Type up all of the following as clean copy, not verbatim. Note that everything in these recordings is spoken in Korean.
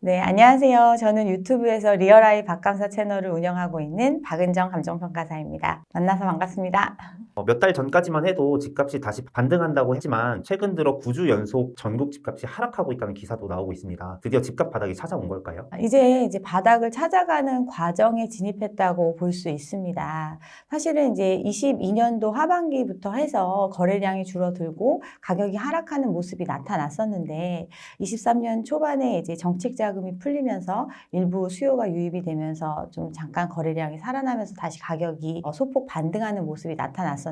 네, 안녕하세요. 저는 유튜브에서 리얼아이 박감사 채널을 운영하고 있는 박은정 감정평가사입니다. 만나서 반갑습니다. 몇 달 전까지만 해도 집값이 다시 반등한다고 했지만 최근 들어 9주 연속 전국 집값이 하락하고 있다는 기사도 나오고 있습니다. 드디어 집값 바닥이 찾아온 걸까요? 이제 바닥을 찾아가는 과정에 진입했다고 볼 수 있습니다. 사실은 이제 22년도 하반기부터 해서 거래량이 줄어들고 가격이 하락하는 모습이 나타났었는데 23년 초반에 이제 정책 자금이 풀리면서 일부 수요가 유입이 되면서 좀 잠깐 거래량이 살아나면서 다시 가격이 소폭 반등하는 모습이 나타났었는데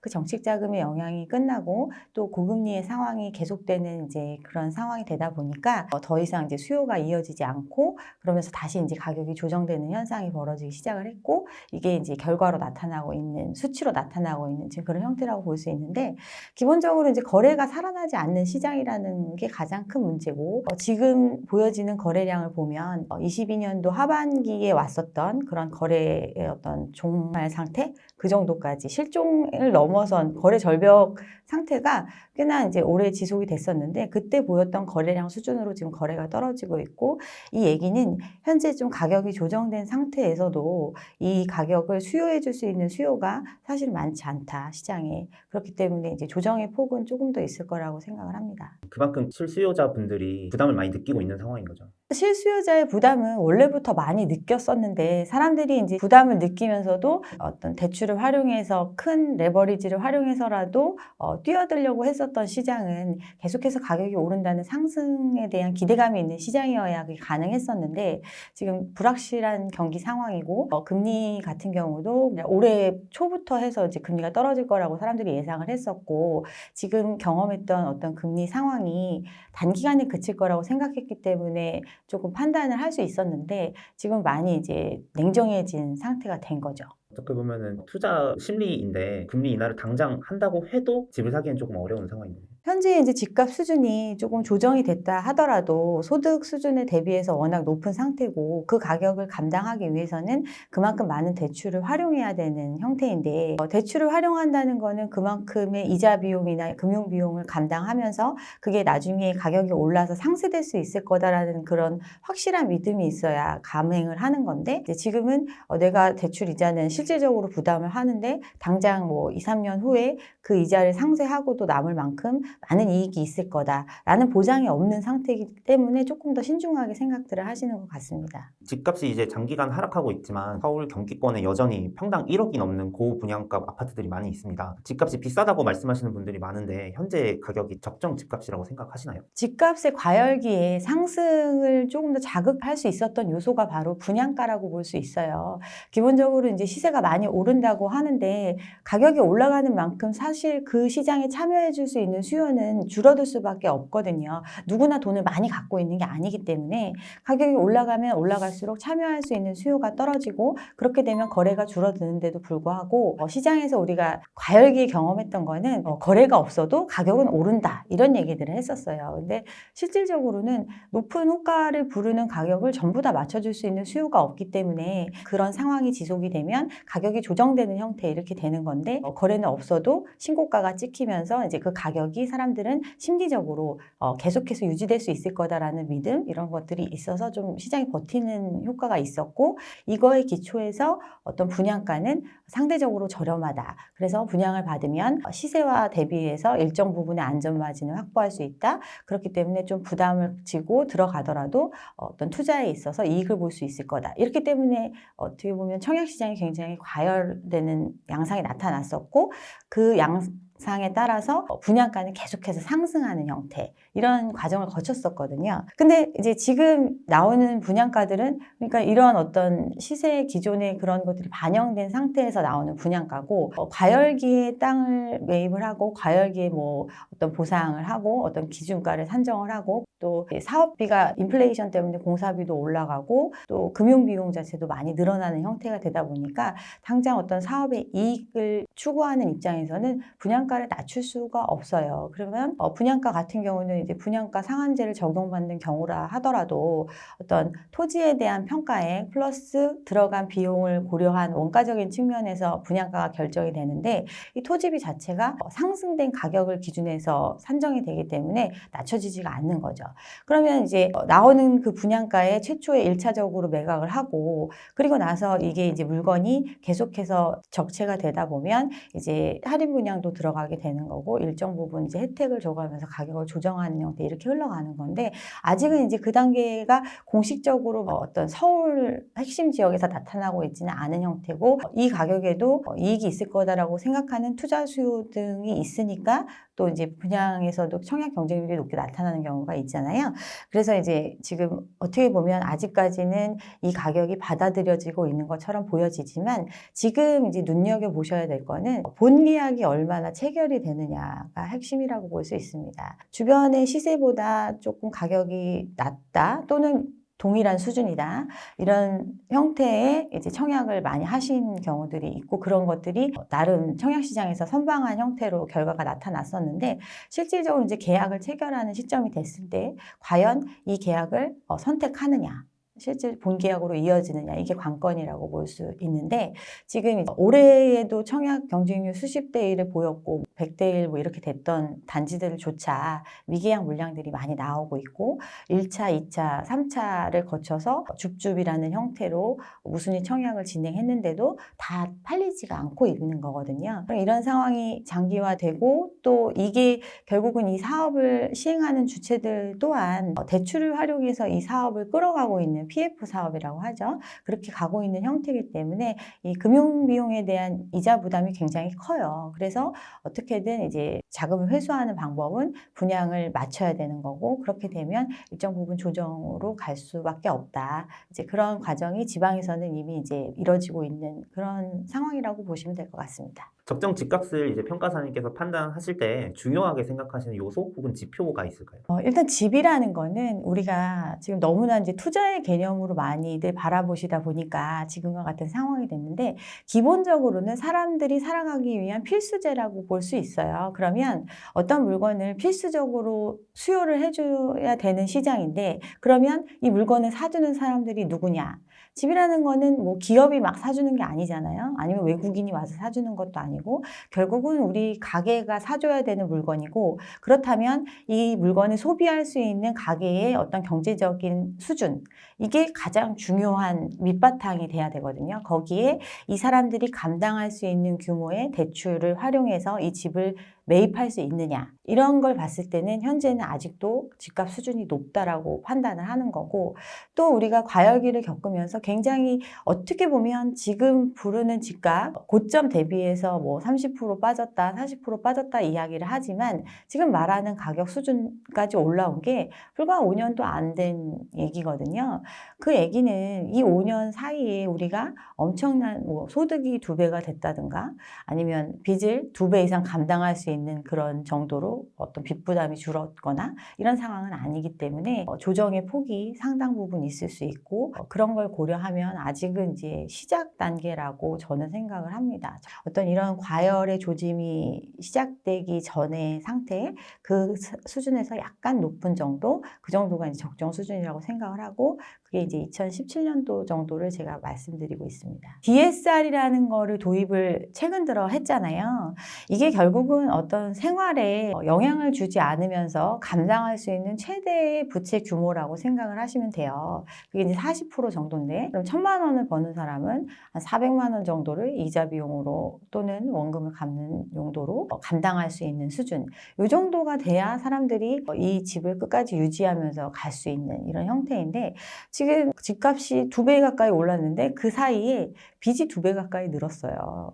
그 정책 자금의 영향이 끝나고 또 고금리의 상황이 계속되는 이제 그런 상황이 되다 보니까 더 이상 이제 수요가 이어지지 않고 그러면서 다시 이제 가격이 조정되는 현상이 벌어지기 시작을 했고 이게 이제 결과로 나타나고 있는 수치로 나타나고 있는 지금 그런 형태라고 볼 수 있는데 기본적으로 이제 거래가 살아나지 않는 시장이라는 게 가장 큰 문제고 지금 보여지는 거래량을 보면 22년도 하반기에 왔었던 그런 거래의 어떤 종말 상태 그 정도까지 실종을 넘어선 거래 절벽 상태가 꽤나 이제 오래 지속이 됐었는데 그때 보였던 거래량 수준으로 지금 거래가 떨어지고 있고 이 얘기는 현재 좀 가격이 조정된 상태에서도 이 가격을 수요해 줄 수 있는 수요가 사실 많지 않다 시장에. 그렇기 때문에 이제 조정의 폭은 조금 더 있을 거라고 생각을 합니다. 그만큼 실수요자분들이 부담을 많이 느끼고 있는 상황인 거죠. 실수요자의 부담은 원래부터 많이 느꼈었는데 사람들이 이제 부담을 느끼면서도 어떤 대출을 활용해서 큰 레버리지를 활용해서라도 뛰어들려고 했었던 시장은 계속해서 가격이 오른다는 상승에 대한 기대감이 있는 시장이어야 그게 가능했었는데 지금 불확실한 경기 상황이고 금리 같은 경우도 올해 초부터 해서 이제 금리가 떨어질 거라고 사람들이 예상을 했었고 지금 경험했던 어떤 금리 상황이 단기간에 그칠 거라고 생각했기 때문에 조금 판단을 할 수 있었는데 지금 많이 이제 냉정해진 상태가 된 거죠. 어떻게 보면은 투자 심리인데 금리 인하를 당장 한다고 해도 집을 사기엔 조금 어려운 상황입니다. 현재 이제 집값 수준이 조금 조정이 됐다 하더라도 소득 수준에 대비해서 워낙 높은 상태고 그 가격을 감당하기 위해서는 그만큼 많은 대출을 활용해야 되는 형태인데 대출을 활용한다는 거는 그만큼의 이자 비용이나 금융 비용을 감당하면서 그게 나중에 가격이 올라서 상쇄될 수 있을 거다라는 그런 확실한 믿음이 있어야 감행을 하는 건데 이제 지금은 내가 대출 이자는 실질적으로 부담을 하는데 당장 뭐 2, 3년 후에 그 이자를 상쇄하고도 남을 만큼 많은 이익이 있을 거다라는 보장이 없는 상태이기 때문에 조금 더 신중하게 생각들을 하시는 것 같습니다. 집값이 이제 장기간 하락하고 있지만 서울 경기권에 여전히 평당 1억이 넘는 고분양가 아파트들이 많이 있습니다. 집값이 비싸다고 말씀하시는 분들이 많은데 현재 가격이 적정 집값이라고 생각하시나요? 집값의 과열기에 상승을 조금 더 자극할 수 있었던 요소가 바로 분양가라고 볼 수 있어요. 기본적으로 이제 시세가 많이 오른다고 하는데 가격이 올라가는 만큼 사실 그 시장에 참여해 줄 수 있는 수요는 줄어들 수밖에 없거든요. 누구나 돈을 많이 갖고 있는 게 아니기 때문에 가격이 올라가면 올라갈수록 참여할 수 있는 수요가 떨어지고 그렇게 되면 거래가 줄어드는데도 불구하고 시장에서 우리가 과열기에 경험했던 거는 거래가 없어도 가격은 오른다 이런 얘기들을 했었어요. 근데 실질적으로는 높은 호가를 부르는 가격을 전부 다 맞춰줄 수 있는 수요가 없기 때문에 그런 상황이 지속이 되면 가격이 조정되는 형태 이렇게 되는 건데 거래는 없어도 신고가가 찍히면서 이제 그 가격이 사람들은 심리적으로 계속해서 유지될 수 있을 거다라는 믿음 이런 것들이 있어서 좀 시장이 버티는 효과가 있었고 이거에 기초해서 어떤 분양가는 상대적으로 저렴하다. 그래서 분양을 받으면 시세와 대비해서 일정 부분의 안전 마진을 확보할 수 있다. 그렇기 때문에 좀 부담을 지고 들어가더라도 어떤 투자에 있어서 이익을 볼 수 있을 거다. 이렇기 때문에 어떻게 보면 청약시장이 굉장히 과열되는 양상이 나타났었고 그 양상에 따라서 분양가는 계속해서 상승하는 형태 이런 과정을 거쳤었거든요. 근데 이제 지금 나오는 분양가들은 그러니까 이런 어떤 시세 기존의 그런 것들이 반영된 상태에서 나오는 분양가고 과열기에 땅을 매입을 하고 과열기에 뭐 어떤 보상을 하고 어떤 기준가를 산정을 하고 또 사업비가 인플레이션 때문에 공사비도 올라가고 또 금융비용 자체도 많이 늘어나는 형태가 되다 보니까 당장 어떤 사업의 이익을 추구하는 입장에서는 분양가 분양가를 낮출 수가 없어요. 그러면 분양가 같은 경우는 이제 분양가 상한제를 적용받는 경우라 하더라도 어떤 토지에 대한 평가액 플러스 들어간 비용을 고려한 원가적인 측면에서 분양가가 결정이 되는데 이 토지비 자체가 상승된 가격을 기준해서 산정이 되기 때문에 낮춰지지가 않는 거죠. 그러면 이제 나오는 그 분양가에 최초에 1차적으로 매각을 하고 그리고 나서 이게 이제 물건이 계속해서 적체가 되다 보면 이제 할인 분양도 들어가게 되는 거고 일정 부분 이제 혜택을 줘가면서 가격을 조정하는 형태 이렇게 흘러가는 건데 아직은 이제 그 단계가 공식적으로 어떤 서울 핵심 지역에서 나타나고 있지는 않은 형태고 이 가격에도 이익이 있을 거다라고 생각하는 투자 수요 등이 있으니까 또 이제 분양에서도 청약 경쟁률이 높게 나타나는 경우가 있잖아요. 그래서 이제 지금 어떻게 보면 아직까지는 이 가격이 받아들여지고 있는 것처럼 보여지지만 지금 이제 눈여겨보셔야 될 거는 본 계약이 얼마나 체결이 되느냐가 핵심이라고 볼 수 있습니다. 주변의 시세보다 조금 가격이 낮다 또는 동일한 수준이다. 이런 형태의 이제 청약을 많이 하신 경우들이 있고 그런 것들이 나름 청약시장에서 선방한 형태로 결과가 나타났었는데 실질적으로 이제 계약을 체결하는 시점이 됐을 때 과연 이 계약을 선택하느냐. 실제 본 계약으로 이어지느냐 이게 관건이라고 볼 수 있는데 지금 올해에도 청약 경쟁률 수십 대 1을 보였고 100대 1 뭐 이렇게 됐던 단지들조차 미계약 물량들이 많이 나오고 있고 1차, 2차, 3차를 거쳐서 줍줍이라는 형태로 무순위 청약을 진행했는데도 다 팔리지가 않고 있는 거거든요. 이런 상황이 장기화되고 또 이게 결국은 이 사업을 시행하는 주체들 또한 대출을 활용해서 이 사업을 끌어가고 있는 PF 사업이라고 하죠. 그렇게 가고 있는 형태이기 때문에 이 금융 비용에 대한 이자 부담이 굉장히 커요. 그래서 어떻게든 이제 자금을 회수하는 방법은 분양을 맞춰야 되는 거고 그렇게 되면 일정 부분 조정으로 갈 수밖에 없다. 이제 그런 과정이 지방에서는 이미 이제 이뤄지고 있는 그런 상황이라고 보시면 될 것 같습니다. 적정 집값을 이제 평가사님께서 판단하실 때 중요하게 생각하시는 요소 혹은 지표가 있을까요? 일단 집이라는 거는 우리가 지금 너무나 이제 투자의 개념으로 많이들 바라보시다 보니까 지금과 같은 상황이 됐는데 기본적으로는 사람들이 살아가기 위한 필수재라고 볼 수 있어요. 그러면 어떤 물건을 필수적으로 수요를 해줘야 되는 시장인데 그러면 이 물건을 사주는 사람들이 누구냐? 집이라는 거는 뭐 기업이 막 사주는 게 아니잖아요. 아니면 외국인이 와서 사주는 것도 아니고 결국은 우리 가게가 사줘야 되는 물건이고 그렇다면 이 물건을 소비할 수 있는 가게의 어떤 경제적인 수준 이게 가장 중요한 밑바탕이 돼야 되거든요. 거기에 이 사람들이 감당할 수 있는 규모의 대출을 활용해서 이 집을 매입할 수 있느냐 이런 걸 봤을 때는 현재는 아직도 집값 수준이 높다라고 판단을 하는 거고 또 우리가 과열기를 겪으면서 굉장히 어떻게 보면 지금 부르는 집값 고점 대비해서 뭐 30% 빠졌다 40% 빠졌다 이야기를 하지만 지금 말하는 가격 수준까지 올라온 게 불과 5년도 안 된 얘기거든요. 그 얘기는 이 5년 사이에 우리가 엄청난 뭐 소득이 2배가 됐다든가 아니면 빚을 2배 이상 감당할 수 있는 그런 정도로 어떤 빚 부담이 줄었거나 이런 상황은 아니기 때문에 조정의 폭이 상당 부분 있을 수 있고 그런 걸 고려하면 아직은 이제 시작 단계라고 저는 생각을 합니다. 어떤 이런 과열의 조짐이 시작되기 전의 상태 그 수준에서 약간 높은 정도 그 정도가 이제 적정 수준이라고 생각을 하고 그게 이제 2017년도 정도를 제가 말씀드리고 있습니다. DSR이라는 거를 도입을 최근 들어 했잖아요. 이게 결국은 어떤 생활에 영향을 주지 않으면서 감당할 수 있는 최대의 부채 규모라고 생각을 하시면 돼요. 그게 이제 40% 정도인데 그럼 1,000만 원을 버는 사람은 한 400만 원 정도를 이자 비용으로 또는 원금을 갚는 용도로 감당할 수 있는 수준. 이 정도가 돼야 사람들이 이 집을 끝까지 유지하면서 갈 수 있는 이런 형태인데 지금 집값이 2배 가까이 올랐는데 그 사이에 빚이 2배 가까이 늘었어요.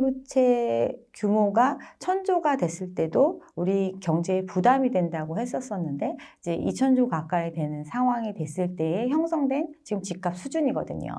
가계부채 규모가 1,000조가 됐을 때도 우리 경제에 부담이 된다고 했었었는데 이제 2,000조 가까이 되는 상황이 됐을 때에 형성된 지금 집값 수준이거든요.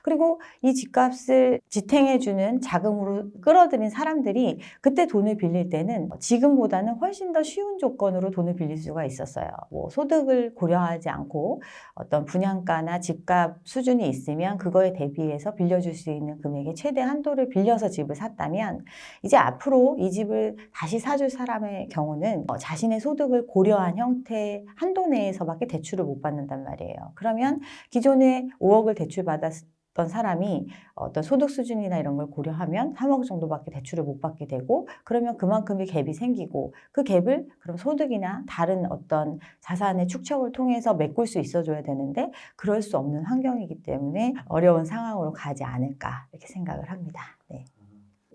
그리고 이 집값을 지탱해주는 자금으로 끌어들인 사람들이 그때 돈을 빌릴 때는 지금보다는 훨씬 더 쉬운 조건으로 돈을 빌릴 수가 있었어요. 뭐 소득을 고려하지 않고 어떤 분양가나 집값 수준이 있으면 그거에 대비해서 빌려줄 빌려줄 수 있는 금액의 최대 한도를 빌려서 집을 샀다면 이제 앞으로 이 집을 다시 사줄 사람의 경우는 자신의 소득을 고려한 형태 한도 내에서밖에 대출을 못 받는단 말이에요. 그러면 기존에 5억을 대출받았던 사람이 어떤 소득 수준이나 이런 걸 고려하면 3억 정도밖에 대출을 못 받게 되고, 그러면 그만큼의 갭이 생기고 그 갭을 그럼 소득이나 다른 어떤 자산의 축적을 통해서 메꿀 수 있어줘야 되는데 그럴 수 없는 환경이기 때문에 어려운 상황으로 가지 않을까 이렇게 생각을 합니다. 네.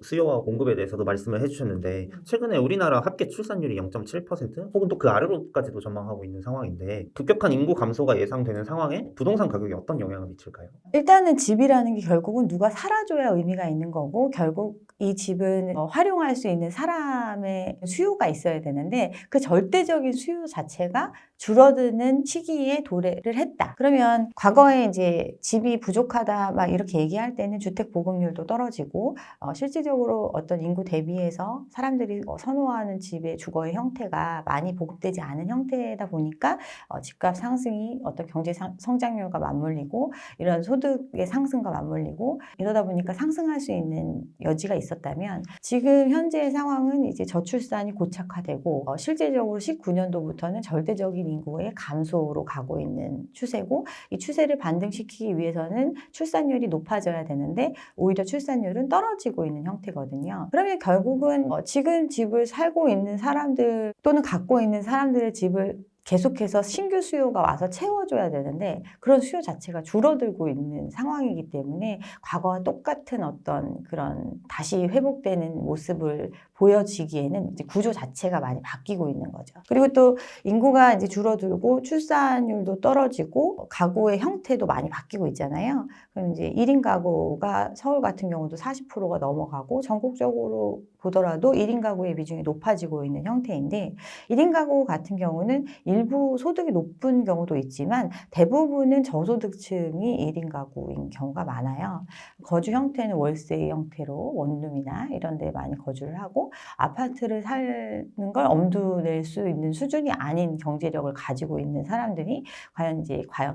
수요와 공급에 대해서도 말씀을 해주셨는데 최근에 우리나라 합계 출산율이 0.7% 혹은 또 그 아래로까지도 전망하고 있는 상황인데 급격한 인구 감소가 예상되는 상황에 부동산 가격에 어떤 영향을 미칠까요? 일단은 집이라는 게 결국은 누가 살아줘야 의미가 있는 거고, 결국 이 집은 활용할 수 있는 사람의 수요가 있어야 되는데 그 절대적인 수요 자체가 줄어드는 시기에 도래를 했다. 그러면 과거에 이제 집이 부족하다 막 이렇게 얘기할 때는 주택 보급률도 떨어지고 실질적으로 어떤 인구 대비해서 사람들이 선호하는 집의 주거의 형태가 많이 보급되지 않은 형태다 보니까 집값 상승이 어떤 경제 성장률과 맞물리고 이런 소득의 상승과 맞물리고 이러다 보니까 상승할 수 있는 여지가 있었다면, 지금 현재의 상황은 이제 저출산이 고착화되고 실질적으로 19년도부터는 절대적인 인구의 감소로 가고 있는 추세고, 이 추세를 반등시키기 위해서는 출산율이 높아져야 되는데 오히려 출산율은 떨어지고 있는 형태거든요. 그러면 결국은 지금 집을 살고 있는 사람들 또는 갖고 있는 사람들의 집을 계속해서 신규 수요가 와서 채워줘야 되는데 그런 수요 자체가 줄어들고 있는 상황이기 때문에 과거와 똑같은 어떤 그런 다시 회복되는 모습을 보여지기에는 이제 구조 자체가 많이 바뀌고 있는 거죠. 그리고 또 인구가 이제 줄어들고 출산율도 떨어지고 가구의 형태도 많이 바뀌고 있잖아요. 그럼 이제 1인 가구가 서울 같은 경우도 40%가 넘어가고 전국적으로 보더라도 1인 가구의 비중이 높아지고 있는 형태인데, 1인 가구 같은 경우는 일부 소득이 높은 경우도 있지만 대부분은 저소득층이 1인 가구인 경우가 많아요. 거주 형태는 월세 형태로 원룸이나 이런 데 많이 거주를 하고 아파트를 사는 걸 엄두 낼 수 있는 수준이 아닌 경제력을 가지고 있는 사람들이 과연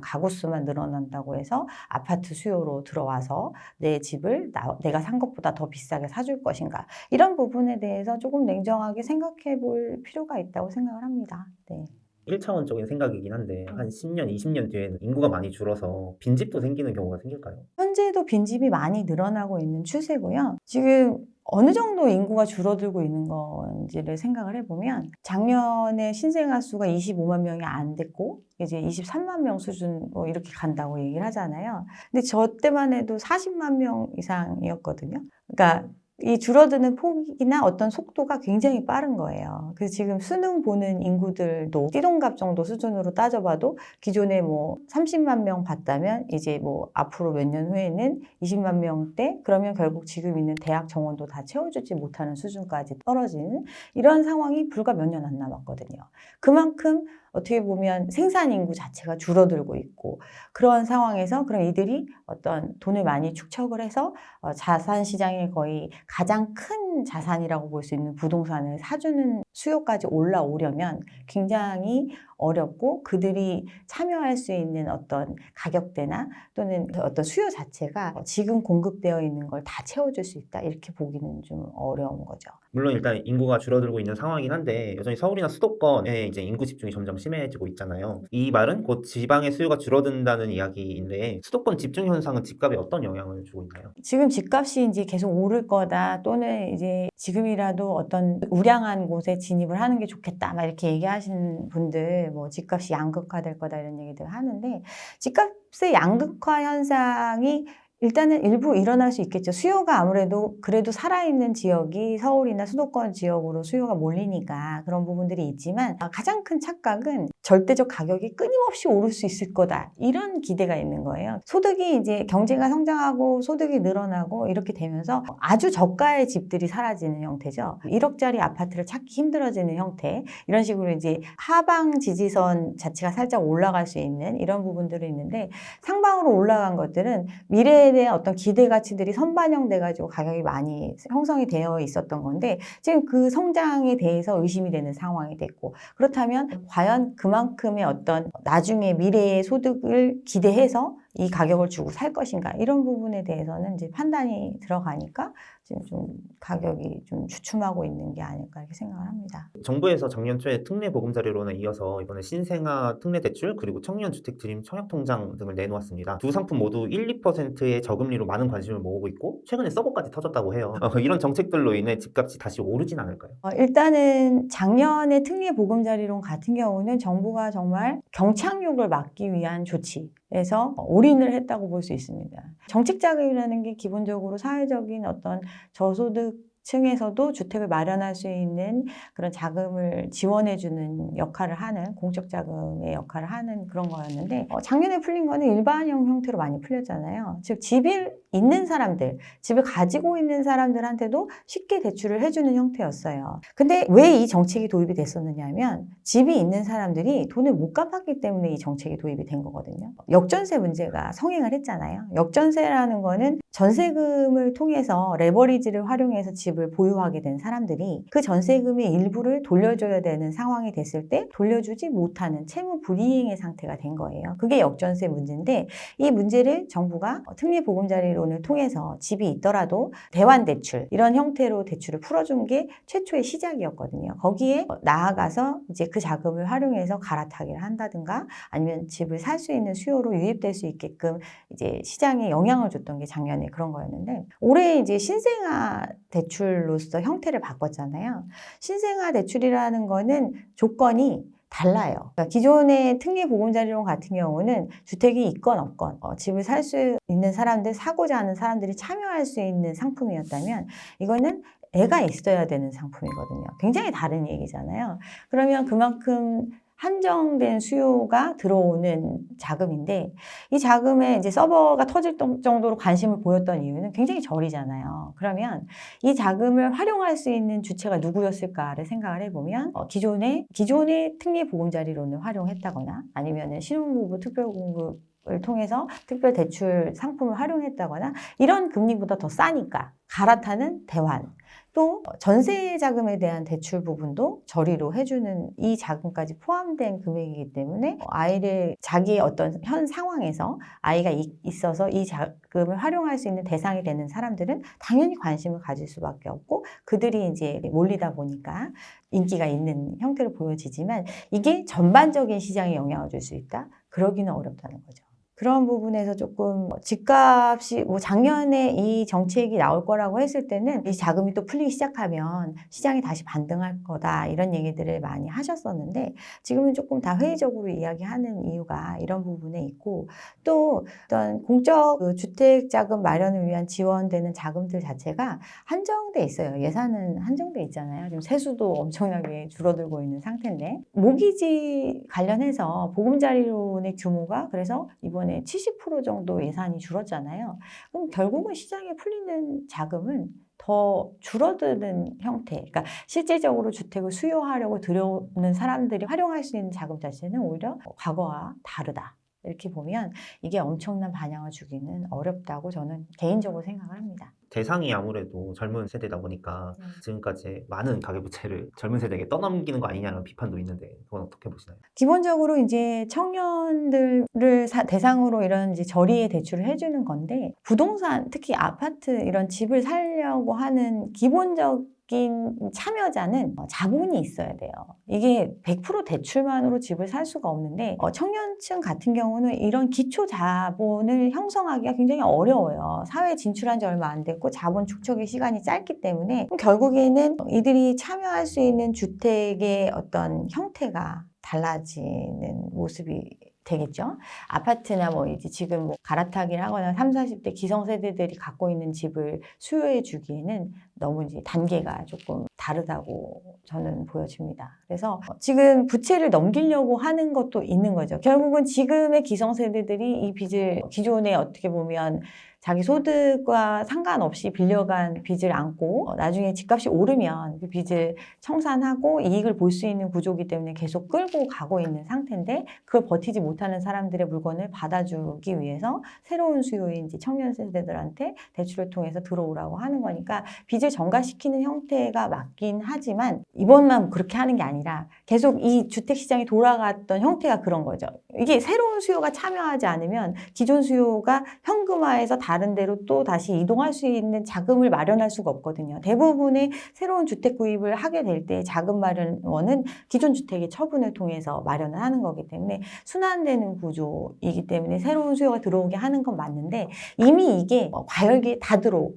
가구 수만 늘어난다고 해서 아파트 수요로 들어와서 내 집을 내가 산 것보다 더 비싸게 사줄 것인가, 이런 부분에 대해서 조금 냉정하게 생각해 볼 필요가 있다고 생각을 합니다. 네. 1차원적인 생각이긴 한데 한 10년, 20년 뒤에는 인구가 많이 줄어서 빈집도 생기는 경우가 생길까요? 현재도 빈집이 많이 늘어나고 있는 추세고요. 지금 어느 정도 인구가 줄어들고 있는 건지를 생각을 해보면 작년에 신생아 수가 25만 명이 안 됐고 이제 23만 명 수준 뭐 이렇게 간다고 얘기를 하잖아요. 근데 저 때만 해도 40만 명 이상이었거든요. 그러니까 이 줄어드는 폭이나 어떤 속도가 굉장히 빠른 거예요. 그래서 지금 수능 보는 인구들도 띠동갑 정도 수준으로 따져봐도 기존에 뭐 30만 명 봤다면 이제 뭐 앞으로 몇 년 후에는 20만 명대, 그러면 결국 지금 있는 대학 정원도 다 채워주지 못하는 수준까지 떨어지는 이런 상황이 불과 몇 년 안 남았거든요. 그만큼 어떻게 보면 생산 인구 자체가 줄어들고 있고, 그런 상황에서 그럼 이들이 어떤 돈을 많이 축적을 해서 자산 시장에 거의 가장 큰 자산이라고 볼 수 있는 부동산을 사주는 수요까지 올라오려면 굉장히 어렵고, 그들이 참여할 수 있는 어떤 가격대나 또는 어떤 수요 자체가 지금 공급되어 있는 걸 다 채워줄 수 있다, 이렇게 보기는 좀 어려운 거죠. 물론 일단 인구가 줄어들고 있는 상황이긴 한데 여전히 서울이나 수도권에 이제 인구 집중이 점점 심해지고 있잖아요. 이 말은 곧 지방의 수요가 줄어든다는 이야기인데 수도권 집중 현상은 집값에 어떤 영향을 주고 있나요? 지금 집값이 이제 계속 오를 거다, 또는 이제 지금이라도 어떤 우량한 곳에 진입을 하는 게 좋겠다 막 이렇게 얘기하시는 분들, 뭐 집값이 양극화될 거다 이런 얘기들 하는데, 집값의 양극화 현상이 일단은 일부 일어날 수 있겠죠. 수요가 아무래도 그래도 살아있는 지역이 서울이나 수도권 지역으로 수요가 몰리니까 그런 부분들이 있지만, 가장 큰 착각은 절대적 가격이 끊임없이 오를 수 있을 거다, 이런 기대가 있는 거예요. 소득이 이제 경제가 성장하고 소득이 늘어나고 이렇게 되면서 아주 저가의 집들이 사라지는 형태죠. 1억짜리 아파트를 찾기 힘들어지는 형태, 이런 식으로 이제 하방 지지선 자체가 살짝 올라갈 수 있는 이런 부분들이 있는데, 상방으로 올라간 것들은 미래에 대한 어떤 기대 가치들이 선반영돼 가지고 가격이 많이 형성이 되어 있었던 건데 지금 그 성장에 대해서 의심이 되는 상황이 됐고, 그렇다면 과연 그만큼 그만큼의 어떤 나중에 미래의 소득을 기대해서 이 가격을 주고 살 것인가 이런 부분에 대해서는 이제 판단이 들어가니까 지금 좀 가격이 좀 주춤하고 있는 게 아닐까 이렇게 생각을 합니다. 정부에서 작년 초에 특례 보금자리론에 이어서 이번에 신생아 특례 대출 그리고 청년 주택 드림 청약 통장 등을 내놓았습니다. 두 상품 모두 1, 2%의 저금리로 많은 관심을 모으고 있고 최근에 서버까지 터졌다고 해요. 이런 정책들로 인해 집값이 다시 오르진 않을까요? 일단은 작년에 특례 보금자리론 같은 경우는 정부가 정말 경착륙을 막기 위한 조치에서 올인을 했다고 볼 수 있습니다. 정책 자금이라는 게 기본적으로 사회적인 어떤 저소득 층에서도 주택을 마련할 수 있는 그런 자금을 지원해주는 역할을 하는 공적 자금의 역할을 하는 그런 거였는데 작년에 풀린 거는 일반형 형태로 많이 풀렸잖아요. 즉 집이 있는 사람들, 집을 가지고 있는 사람들한테도 쉽게 대출을 해주는 형태였어요. 근데 왜 이 정책이 도입이 됐었느냐 하면 집이 있는 사람들이 돈을 못 갚았기 때문에 이 정책이 도입이 된 거거든요. 역전세 문제가 성행을 했잖아요. 역전세라는 거는 전세금을 통해서 레버리지를 활용해서 집을 보유하게 된 사람들이 그 전세금의 일부를 돌려줘야 되는 상황이 됐을 때 돌려주지 못하는 채무 불이행의 상태가 된 거예요. 그게 역전세 문제인데 이 문제를 정부가 특례 보금자리론을 통해서 집이 있더라도 대환대출 이런 형태로 대출을 풀어준 게 최초의 시작이었거든요. 거기에 나아가서 이제 그 자금을 활용해서 갈아타기를 한다든가 아니면 집을 살 수 있는 수요로 유입될 수 있게끔 이제 시장에 영향을 줬던 게 작년에 그런 거였는데 올해 이제 신생아 대출로서 형태를 바꿨잖아요. 신생아 대출이라는 거는 조건이 달라요. 그러니까 기존의 특례 보금자리론 같은 경우는 주택이 있건 없건 집을 살 수 있는 사람들, 사고자 하는 사람들이 참여할 수 있는 상품이었다면 이거는 애가 있어야 되는 상품이거든요. 굉장히 다른 얘기잖아요. 그러면 그만큼 한정된 수요가 들어오는 자금인데 이 자금에 이제 서버가 터질 정도로 관심을 보였던 이유는 굉장히 저리잖아요. 그러면 이 자금을 활용할 수 있는 주체가 누구였을까를 생각을 해보면 기존의 특례 보금자리론을 활용했다거나 아니면은 신혼부부 특별공급 을 통해서 특별 대출 상품을 활용했다거나 이런 금리보다 더 싸니까 갈아타는 대환 또 전세 자금에 대한 대출 부분도 저리로 해주는 이 자금까지 포함된 금액이기 때문에 아이를 자기의 어떤 현 상황에서 아이가 있어서 이 자금을 활용할 수 있는 대상이 되는 사람들은 당연히 관심을 가질 수밖에 없고 그들이 이제 몰리다 보니까 인기가 있는 형태로 보여지지만 이게 전반적인 시장에 영향을 줄 수 있다? 그러기는 어렵다는 거죠. 그런 부분에서 조금 집값이 작년에 이 정책이 나올 거라고 했을 때는 이 자금이 또 풀리기 시작하면 시장이 다시 반등할 거다 이런 얘기들을 많이 하셨었는데 지금은 조금 다 회의적으로 이야기하는 이유가 이런 부분에 있고 또 어떤 공적 주택 자금 마련을 위한 지원되는 자금들 자체가 한정돼 있어요. 예산은 한정돼 있잖아요. 지금 세수도 엄청나게 줄어들고 있는 상태인데 모기지 관련해서 보금자리론의 규모가 그래서 이번에 70% 정도 예산이 줄었잖아요. 그럼 결국은 시장에 풀리는 자금은 더 줄어드는 형태. 그러니까 실질적으로 주택을 수요하려고 들여오는 사람들이 활용할 수 있는 자금 자체는 오히려 과거와 다르다. 이렇게 보면 이게 엄청난 반향을 주기는 어렵다고 저는 개인적으로 생각을 합니다. 대상이 아무래도 젊은 세대다 보니까 지금까지 많은 가계부채를 젊은 세대에게 떠넘기는 거 아니냐는 비판도 있는데 그건 어떻게 보시나요? 기본적으로 이제 청년들을 대상으로 이런 이제 저리의 대출을 해주는 건데 부동산 특히 아파트 이런 집을 살려고 하는 기본적인 참여자는 자본이 있어야 돼요. 이게 100% 대출만으로 집을 살 수가 없는데 청년층 같은 경우는 이런 기초 자본을 형성하기가 굉장히 어려워요. 사회에 진출한 지 얼마 안 됐고 자본 축적의 시간이 짧기 때문에 결국에는 이들이 참여할 수 있는 주택의 어떤 형태가 달라지는 모습이 되겠죠. 아파트나 이제 지금 갈아타기를 하거나 30, 40대 기성세대들이 갖고 있는 집을 수요해 주기에는 너무 이제 단계가 조금 다르다고 저는 보여집니다. 그래서 지금 부채를 넘기려고 하는 것도 있는 거죠. 결국은 지금의 기성세대들이 이 빚을 기존에 어떻게 보면 자기 소득과 상관없이 빌려간 빚을 안고 나중에 집값이 오르면 그 빚을 청산하고 이익을 볼 수 있는 구조이기 때문에 계속 끌고 가고 있는 상태인데 그걸 버티지 못하는 사람들의 물건을 받아주기 위해서 새로운 수요인 이제 청년 세대들한테 대출을 통해서 들어오라고 하는 거니까 빚을 전가시키는 형태가 맞긴 하지만 이번만 그렇게 하는 게 아니라 계속 이 주택시장이 돌아갔던 형태가 그런 거죠. 이게 새로운 수요가 참여하지 않으면 기존 수요가 현금화해서 다른 데로 또 다시 이동할 수 있는 자금을 마련할 수가 없거든요. 대부분의 새로운 주택 구입을 하게 될 때 자금 마련원은 기존 주택의 처분을 통해서 마련을 하는 거기 때문에 순환되는 구조이기 때문에 새로운 수요가 들어오게 하는 건 맞는데 이미 이게 과열기에 다 들어온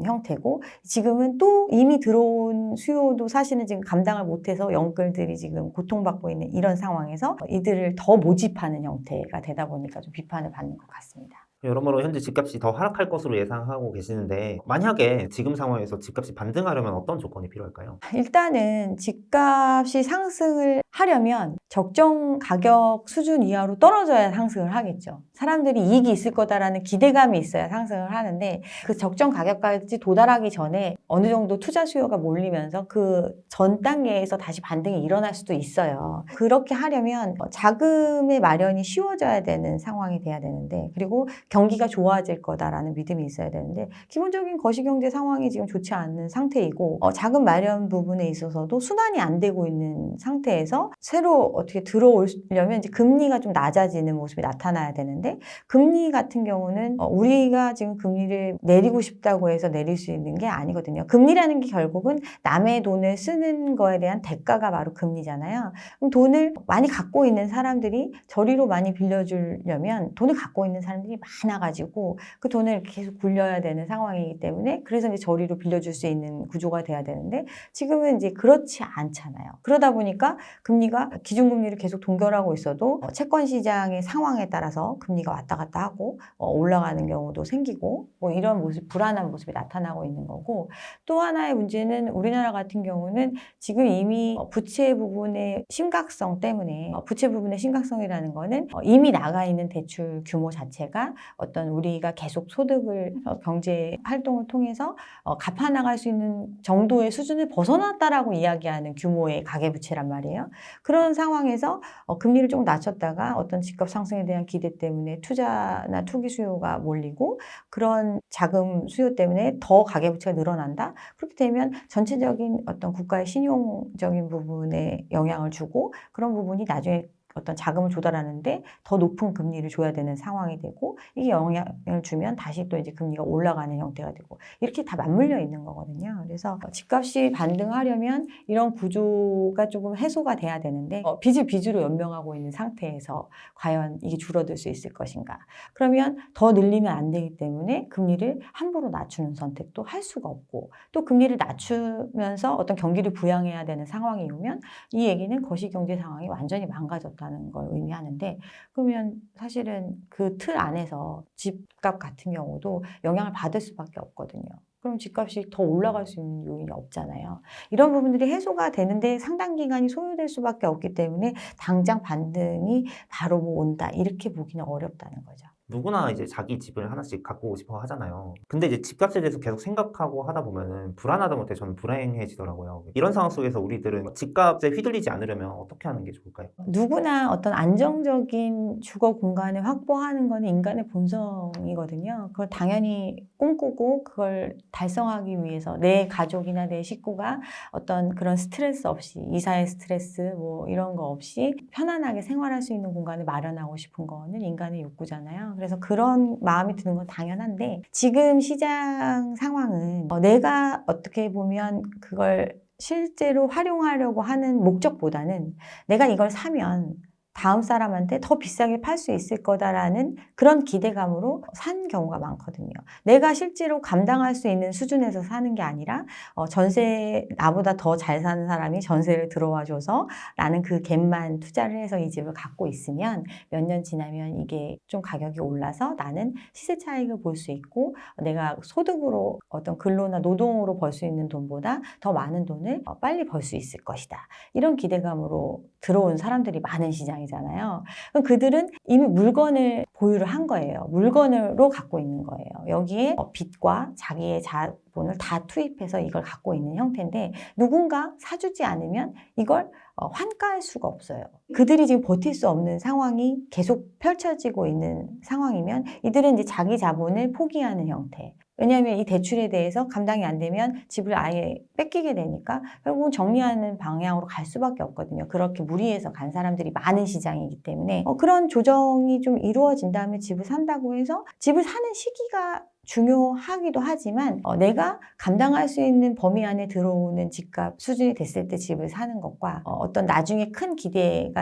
형태고 지금은 또 이미 들어온 수요도 사실은 지금 감당을 못해서 영끌들이 지금 고통받고 있는 이런 상황에서 이들을 더 모집하는 형태가 되다 보니까 좀 비판을 받는 것 같습니다. 여러모로 현재 집값이 더 하락할 것으로 예상하고 계시는데 만약에 지금 상황에서 집값이 반등하려면 어떤 조건이 필요할까요? 일단은 집값이 상승을 하려면 적정 가격 수준 이하로 떨어져야 상승을 하겠죠. 사람들이 이익이 있을 거다라는 기대감이 있어야 상승을 하는데 그 적정 가격까지 도달하기 전에 어느 정도 투자 수요가 몰리면서 그 전 단계에서 다시 반등이 일어날 수도 있어요. 그렇게 하려면 자금의 마련이 쉬워져야 되는 상황이 돼야 되는데 그리고 경기가 좋아질 거다라는 믿음이 있어야 되는데 기본적인 거시경제 상황이 지금 좋지 않은 상태이고 자금 마련 부분에 있어서도 순환이 안 되고 있는 상태에서 새로 어떻게 들어오려면 이제 금리가 좀 낮아지는 모습이 나타나야 되는데 금리 같은 경우는 우리가 지금 금리를 내리고 싶다고 해서 내릴 수 있는 게 아니거든요. 금리라는 게 결국은 남의 돈을 쓰는 거에 대한 대가가 바로 금리잖아요. 그럼 돈을 많이 갖고 있는 사람들이 저리로 많이 빌려주려면 돈을 갖고 있는 사람들이 많아가지고 그 돈을 계속 굴려야 되는 상황이기 때문에 그래서 이제 저리로 빌려줄 수 있는 구조가 돼야 되는데 지금은 이제 그렇지 않잖아요. 그러다 보니까 금리가 기준금리를 계속 동결하고 있어도 채권 시장의 상황에 따라서 금리가 왔다 갔다 하고 올라가는 경우도 생기고 뭐 이런 모습, 불안한 모습이 나타나고 있는 거고 또 하나의 문제는 우리나라 같은 경우는 지금 이미 부채 부분의 심각성 때문에 부채 부분의 심각성이라는 거는 이미 나가 있는 대출 규모 자체가 어떤 우리가 계속 소득을 경제 활동을 통해서 갚아나갈 수 있는 정도의 수준을 벗어났다라고 이야기하는 규모의 가계부채란 말이에요. 그런 상황에서 금리를 조금 낮췄다가 어떤 집값 상승에 대한 기대 때문에 투자나 투기 수요가 몰리고 그런 자금 수요 때문에 더 가계부채가 늘어난다. 그렇게 되면 전체적인 어떤 국가의 신용적인 부분에 영향을 주고 그런 부분이 나중에 어떤 자금을 조달하는데 더 높은 금리를 줘야 되는 상황이 되고 이게 영향을 주면 다시 또 이제 금리가 올라가는 형태가 되고 이렇게 다 맞물려 있는 거거든요. 그래서 집값이 반등하려면 이런 구조가 조금 해소가 돼야 되는데 빚을 빚으로 연명하고 있는 상태에서 과연 이게 줄어들 수 있을 것인가? 그러면 더 늘리면 안 되기 때문에 금리를 함부로 낮추는 선택도 할 수가 없고 또 금리를 낮추면서 어떤 경기를 부양해야 되는 상황이 오면 이 얘기는 거시경제 상황이 완전히 망가졌다는 걸 의미하는데 그러면 사실은 그 틀 안에서 집값 같은 경우도 영향을 받을 수밖에 없거든요. 그럼 집값이 더 올라갈 수 있는 요인이 없잖아요. 이런 부분들이 해소가 되는데 상당 기간이 소요될 수밖에 없기 때문에 당장 반등이 바로 뭐 온다 이렇게 보기는 어렵다는 거죠. 누구나 이제 자기 집을 하나씩 갖고 싶어 하잖아요. 근데 이제 집값에 대해서 계속 생각하고 하다 보면은 불안하다 못해 저는 불행해지더라고요. 이런 상황 속에서 우리들은 집값에 휘둘리지 않으려면 어떻게 하는 게 좋을까요? 누구나 어떤 안정적인 주거 공간을 확보하는 것은 인간의 본성이거든요. 그걸 당연히 꿈꾸고 그걸 달성하기 위해서 내 가족이나 내 식구가 어떤 그런 스트레스 없이 이사의 스트레스 뭐 이런 거 없이 편안하게 생활할 수 있는 공간을 마련하고 싶은 거는 인간의 욕구잖아요. 그래서 그런 마음이 드는 건 당연한데 지금 시장 상황은 내가 어떻게 보면 그걸 실제로 활용하려고 하는 목적보다는 내가 이걸 사면 다음 사람한테 더 비싸게 팔 수 있을 거다라는 그런 기대감으로 산 경우가 많거든요. 내가 실제로 감당할 수 있는 수준에서 사는 게 아니라 전세 나보다 더 잘 사는 사람이 전세를 들어와줘서 나는 그 갭만 투자를 해서 이 집을 갖고 있으면 몇 년 지나면 이게 좀 가격이 올라서 나는 시세 차익을 볼 수 있고 내가 소득으로 어떤 근로나 노동으로 벌 수 있는 돈보다 더 많은 돈을 빨리 벌 수 있을 것이다. 이런 기대감으로 들어온 사람들이 많은 시장이잖아요. 그럼 그들은 이미 물건을 보유를 한 거예요. 물건으로 갖고 있는 거예요. 여기에 빚과 자기의 자본을 다 투입해서 이걸 갖고 있는 형태인데 누군가 사주지 않으면 이걸 환가할 수가 없어요. 그들이 지금 버틸 수 없는 상황이 계속 펼쳐지고 있는 상황이면 이들은 이제 자기 자본을 포기하는 형태. 왜냐하면 이 대출에 대해서 감당이 안 되면 집을 아예 뺏기게 되니까 결국은 정리하는 방향으로 갈 수밖에 없거든요. 그렇게 무리해서 간 사람들이 많은 시장이기 때문에 그런 조정이 좀 이루어진 다음에 집을 산다고 해서 집을 사는 시기가 중요하기도 하지만 내가 감당할 수 있는 범위 안에 들어오는 집값 수준이 됐을 때 집을 사는 것과 어떤 나중에 큰 기대를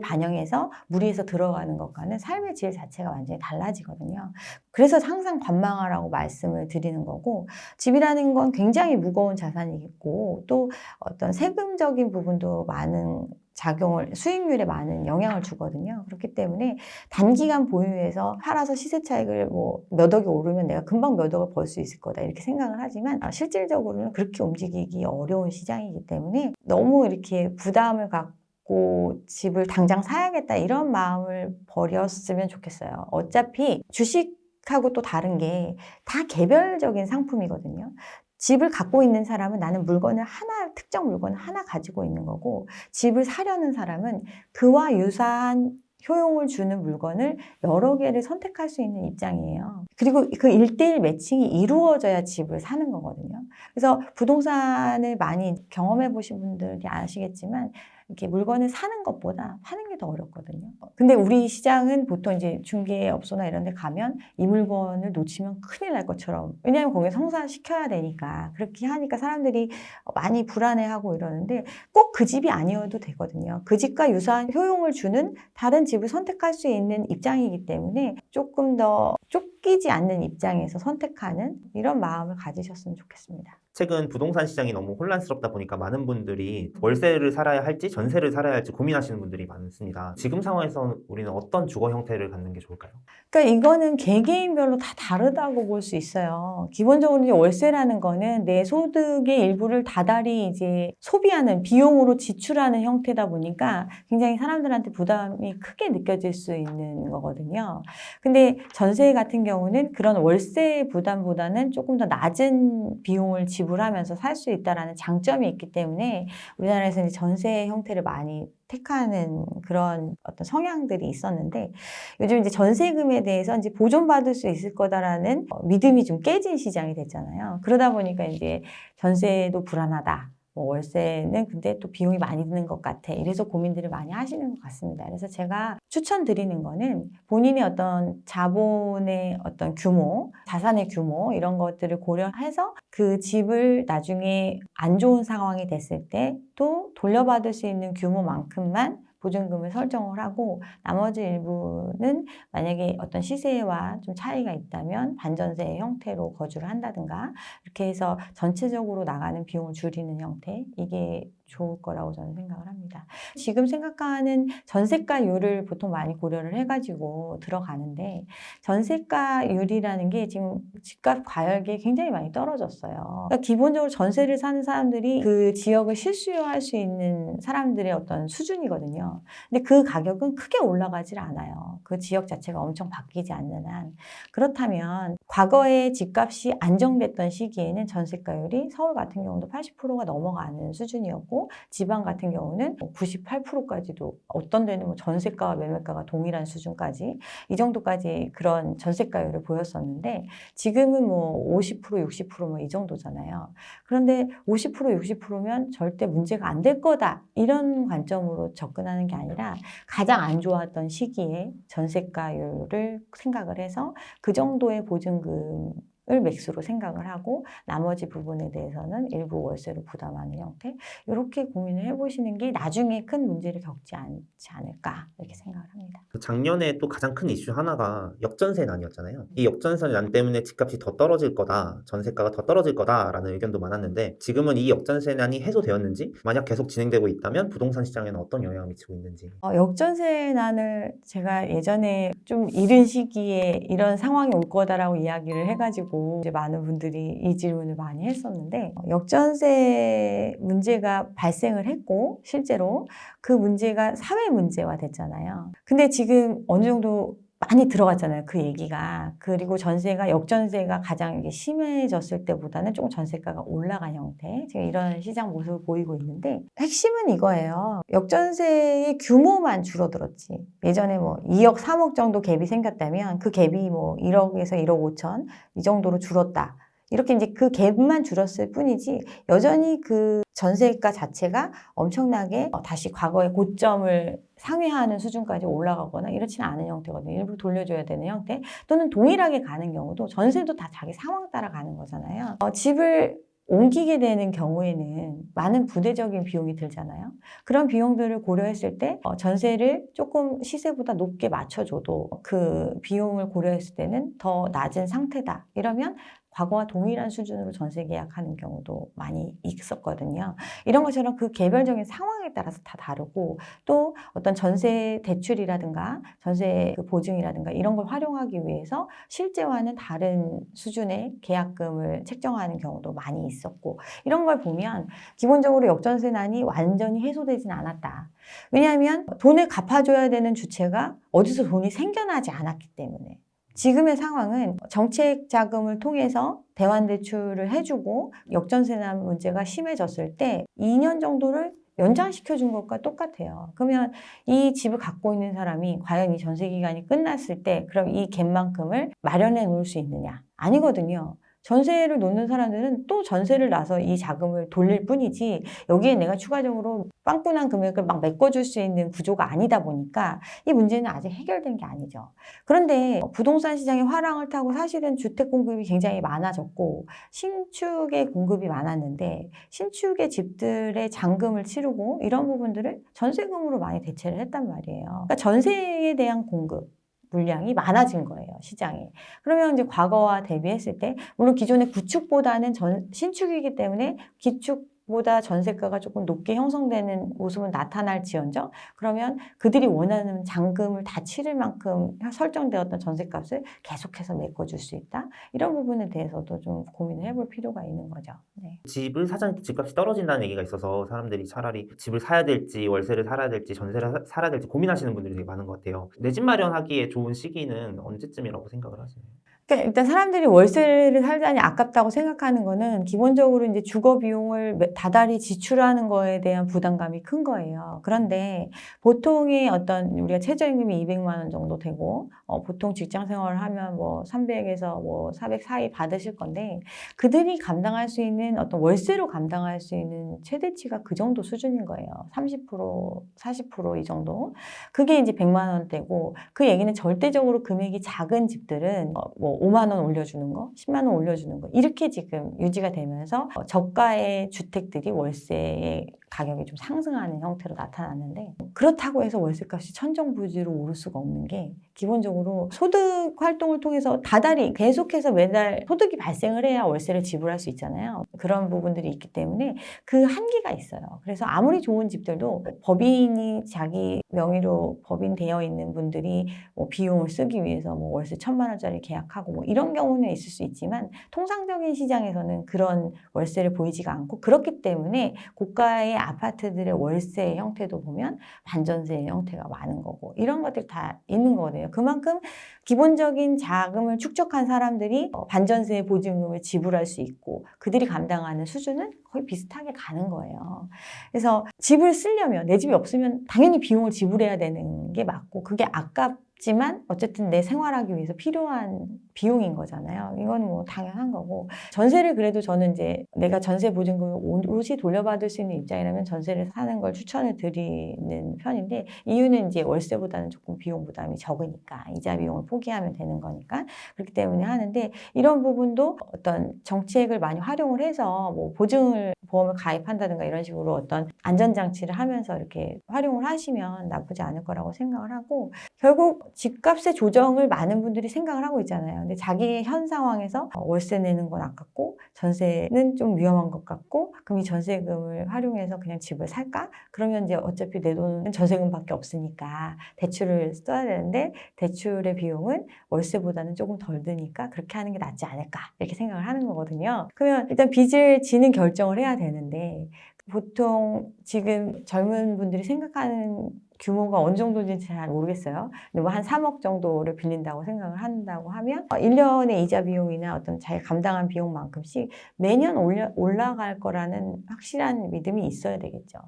반영해서 무리해서 들어가는 것과는 삶의 질 자체가 완전히 달라지거든요. 그래서 항상 관망하라고 말씀을 드리는 거고, 집이라는 건 굉장히 무거운 자산이겠고 또 어떤 세금적인 부분도 많은 작용을, 수익률에 많은 영향을 주거든요. 그렇기 때문에 단기간 보유해서 팔아서 시세 차익을 뭐 몇 억이 오르면 내가 금방 몇 억을 벌 수 있을 거다 이렇게 생각을 하지만 실질적으로는 그렇게 움직이기 어려운 시장이기 때문에 너무 이렇게 부담을 갖고 집을 당장 사야겠다 이런 마음을 버렸으면 좋겠어요. 어차피 주식하고 또 다른 게 다 개별적인 상품이거든요. 집을 갖고 있는 사람은 나는 물건을 하나, 특정 물건을 하나 가지고 있는 거고, 집을 사려는 사람은 그와 유사한 효용을 주는 물건을 여러 개를 선택할 수 있는 입장이에요. 그리고 그 1대1 매칭이 이루어져야 집을 사는 거거든요. 그래서 부동산을 많이 경험해 보신 분들이 아시겠지만 이렇게 물건을 사는 것보다 파는 게 더 어렵거든요. 근데 우리 시장은 보통 이제 중개업소나 이런 데 가면 이 물건을 놓치면 큰일 날 것처럼, 왜냐하면 거기에 성사시켜야 되니까 그렇게 하니까 사람들이 많이 불안해하고 이러는데 꼭 그 집이 아니어도 되거든요. 그 집과 유사한 효용을 주는 다른 집을 선택할 수 있는 입장이기 때문에 조금 더 쫓기지 않는 입장에서 선택하는 이런 마음을 가지셨으면 좋겠습니다. 최근 부동산 시장이 너무 혼란스럽다 보니까 많은 분들이 월세를 살아야 할지 전세를 살아야 할지 고민하시는 분들이 많습니다. 지금 상황에서 우리는 어떤 주거 형태를 갖는 게 좋을까요? 그러니까 이거는 개개인별로 다 다르다고 볼 수 있어요. 기본적으로 이제 월세라는 거는 내 소득의 일부를 다달이 이제 소비하는 비용으로 지출하는 형태다 보니까 굉장히 사람들한테 부담이 크게 느껴질 수 있는 거거든요. 근데 전세 같은 경우는 그런 월세 부담보다는 조금 더 낮은 비용을 지불하면서 살 수 있다라는 장점이 있기 때문에 우리나라에서 이제 전세 형태를 많이 택하는 그런 어떤 성향들이 있었는데, 요즘 이제 전세금에 대해서 이제 보존받을 수 있을 거다라는 믿음이 좀 깨진 시장이 됐잖아요. 그러다 보니까 이제 전세도 불안하다. 뭐 월세는 근데 또 비용이 많이 드는 것 같아. 이래서 고민들을 많이 하시는 것 같습니다. 그래서 제가 추천드리는 거는 본인의 어떤 자본의 어떤 규모, 자산의 규모 이런 것들을 고려해서 그 집을 나중에 안 좋은 상황이 됐을 때 또 돌려받을 수 있는 규모만큼만 보증금을 설정을 하고, 나머지 일부는 만약에 어떤 시세와 좀 차이가 있다면 반전세 형태로 거주를 한다든가 이렇게 해서 전체적으로 나가는 비용을 줄이는 형태, 이게 좋을 거라고 저는 생각을 합니다. 지금 생각하는 전세가율을 보통 많이 고려를 해가지고 들어가는데, 전세가율이라는 게 지금 집값 과열기에 굉장히 많이 떨어졌어요. 그러니까 기본적으로 전세를 사는 사람들이 그 지역을 실수요할 수 있는 사람들의 어떤 수준이거든요. 근데 그 가격은 크게 올라가질 않아요. 그 지역 자체가 엄청 바뀌지 않는 한. 그렇다면 과거에 집값이 안정됐던 시기에는 전세가율이 서울 같은 경우도 80%가 넘어가는 수준이었고, 지방 같은 경우는 98%까지도, 어떤 데는 뭐 전세가와 매매가가 동일한 수준까지, 이 정도까지 그런 전세가율을 보였었는데, 지금은 뭐 50%, 60% 뭐 이 정도잖아요. 그런데 50%, 60%면 절대 문제가 안 될 거다, 이런 관점으로 접근하는 게 아니라 가장 안 좋았던 시기에 전세가율을 생각을 해서 그 정도의 보증금을 맥스로 생각을 하고 나머지 부분에 대해서는 일부 월세로 부담하는 형태, 이렇게 고민을 해보시는 게 나중에 큰 문제를 겪지 않지 않을까 이렇게 생각을 합니다. 작년에 또 가장 큰 이슈 하나가 역전세난이었잖아요. 이 역전세난 때문에 집값이 더 떨어질 거다, 전세가가 더 떨어질 거다라는 의견도 많았는데, 지금은 이 역전세난이 해소되었는지, 만약 계속 진행되고 있다면 부동산 시장에는 어떤 영향을 미치고 있는지. 역전세난을 제가 예전에 좀 이른 시기에 이런 상황이 올 거다라고 이야기를 해가지고 이제 많은 분들이 이 질문을 많이 했었는데, 역전세 문제가 발생을 했고 실제로 그 문제가 사회 문제화 됐잖아요. 근데 지금 어느 정도 많이 들어갔잖아요. 그 얘기가. 그리고 전세가 역전세가 가장 이게 심해졌을 때보다는 조금 전세가가 올라간 형태. 지금 이런 시장 모습을 보이고 있는데 핵심은 이거예요. 역전세의 규모만 줄어들었지. 예전에 뭐 2억, 3억 정도 갭이 생겼다면 그 갭이 뭐 1억에서 1억 5천 이 정도로 줄었다. 이렇게 이제 그 갭만 줄었을 뿐이지 여전히 그 전세가 자체가 엄청나게 다시 과거의 고점을 상회하는 수준까지 올라가거나 이렇지는 않은 형태거든요. 일부 돌려줘야 되는 형태 또는 동일하게 가는 경우도 전세도 다 자기 상황 따라 가는 거잖아요. 집을 옮기게 되는 경우에는 많은 부대적인 비용이 들잖아요. 그런 비용들을 고려했을 때 전세를 조금 시세보다 높게 맞춰줘도 그 비용을 고려했을 때는 더 낮은 상태다. 이러면 과거와 동일한 수준으로 전세 계약하는 경우도 많이 있었거든요. 이런 것처럼 그 개별적인 상황에 따라서 다 다르고 또 어떤 전세 대출이라든가 전세 그 보증이라든가 이런 걸 활용하기 위해서 실제와는 다른 수준의 계약금을 책정하는 경우도 많이 있었고 이런 걸 보면 기본적으로 역전세난이 완전히 해소되진 않았다. 왜냐하면 돈을 갚아줘야 되는 주체가 어디서 돈이 생겨나지 않았기 때문에. 지금의 상황은 정책 자금을 통해서 대환대출을 해주고 역전세난 문제가 심해졌을 때 2년 정도를 연장시켜준 것과 똑같아요. 그러면 이 집을 갖고 있는 사람이 과연 이 전세 기간이 끝났을 때 그럼 이 갭만큼을 마련해 놓을 수 있느냐? 아니거든요. 전세를 놓는 사람들은 또 전세를 놔서 이 자금을 돌릴 뿐이지 여기에 내가 추가적으로 빵꾸난 금액을 막 메꿔줄 수 있는 구조가 아니다 보니까 이 문제는 아직 해결된 게 아니죠. 그런데 부동산 시장의 화랑을 타고 사실은 주택 공급이 굉장히 많아졌고 신축의 공급이 많았는데 신축의 집들의 잔금을 치르고 이런 부분들을 전세금으로 많이 대체를 했단 말이에요. 그러니까 전세에 대한 공급 물량이 많아진 거예요, 시장에. 그러면 이제 과거와 대비했을 때, 물론 기존의 구축보다는 신축이기 때문에 기축보다 전세가가 조금 높게 형성되는 모습은 나타날지언정, 그러면 그들이 원하는 잔금을 다 치를 만큼 설정되었던 전세값을 계속해서 메꿔줄 수 있다. 이런 부분에 대해서도 좀 고민을 해볼 필요가 있는 거죠. 네. 집을 사자 집값이 떨어진다는 얘기가 있어서 사람들이 차라리 집을 사야 될지 월세를 살아야 될지 전세를 살아야 될지 고민하시는 분들이 되게 많은 것 같아요. 내 집 마련하기에 좋은 시기는 언제쯤이라고 생각을 하시나요? 그러니까 일단 사람들이 월세를 살자니 아깝다고 생각하는 거는 기본적으로 이제 주거 비용을 다달이 지출하는 거에 대한 부담감이 큰 거예요. 그런데 보통의 어떤 우리가 최저임금이 200만 원 정도 되고 보통 직장 생활을 하면 뭐 300에서 뭐 400 사이 받으실 건데 그들이 감당할 수 있는 어떤 월세로 감당할 수 있는 최대치가 그 정도 수준인 거예요. 30%, 40% 이 정도. 그게 이제 100만 원대고 그 얘기는 절대적으로 금액이 작은 집들은 뭐 5만 원 올려주는 거, 10만 원 올려주는 거 이렇게 지금 유지가 되면서 저가의 주택들이 월세의 가격이 좀 상승하는 형태로 나타났는데 그렇다고 해서 월세값이 천정부지로 오를 수가 없는 게 기본적으로 소득 활동을 통해서 다달이 계속해서 매달 소득이 발생을 해야 월세를 지불할 수 있잖아요. 그런 부분들이 있기 때문에 그 한계가 있어요. 그래서 아무리 좋은 집들도 법인이 자기 명의로 법인되어 있는 분들이 뭐 비용을 쓰기 위해서 뭐 월세 1,000만 원짜리 계약하고 뭐 이런 경우는 있을 수 있지만 통상적인 시장에서는 그런 월세를 보이지가 않고 그렇기 때문에 고가의 아파트들의 월세 형태도 보면 반전세의 형태가 많은 거고 이런 것들 다 있는 거거든요. 그만큼 기본적인 자금을 축적한 사람들이 반전세 보증금을 지불할 수 있고 그들이 감당하는 수준은 거의 비슷하게 가는 거예요. 그래서 집을 쓰려면 내 집이 없으면 당연히 비용을 지불해야 되는 게 맞고 그게 아깝지만 어쨌든 내 생활하기 위해서 필요한 비용인 거잖아요. 이건 뭐 당연한 거고 전세를 그래도 저는 이제 내가 전세 보증금을 오롯이 돌려받을 수 있는 입장이라면 전세를 사는 걸 추천을 드리는 편인데 이유는 이제 월세보다는 조금 비용 부담이 적으니까 이자 비용을 포기하면 되는 거니까 그렇기 때문에 하는데 이런 부분도 어떤 정책을 많이 활용을 해서 뭐 보험을 가입한다든가 이런 식으로 어떤 안전장치를 하면서 이렇게 활용을 하시면 나쁘지 않을 거라고 생각을 하고 결국 집값의 조정을 많은 분들이 생각을 하고 있잖아요. 근데 자기의 현 상황에서 월세 내는 건 아깝고 전세는 좀 위험한 것 같고 그럼 이 전세금을 활용해서 그냥 집을 살까? 그러면 이제 어차피 내 돈은 전세금밖에 없으니까 대출을 써야 되는데 대출의 비용은 월세보다는 조금 덜 드니까 그렇게 하는 게 낫지 않을까 이렇게 생각을 하는 거거든요. 그러면 일단 빚을 지는 결정을 해야 되는데 보통 지금 젊은 분들이 생각하는 규모가 어느 정도인지 잘 모르겠어요. 근데 뭐 한 3억 정도를 빌린다고 생각을 한다고 하면 1년의 이자 비용이나 어떤 자기 감당한 비용만큼씩 매년 올라갈 거라는 확실한 믿음이 있어야 되겠죠.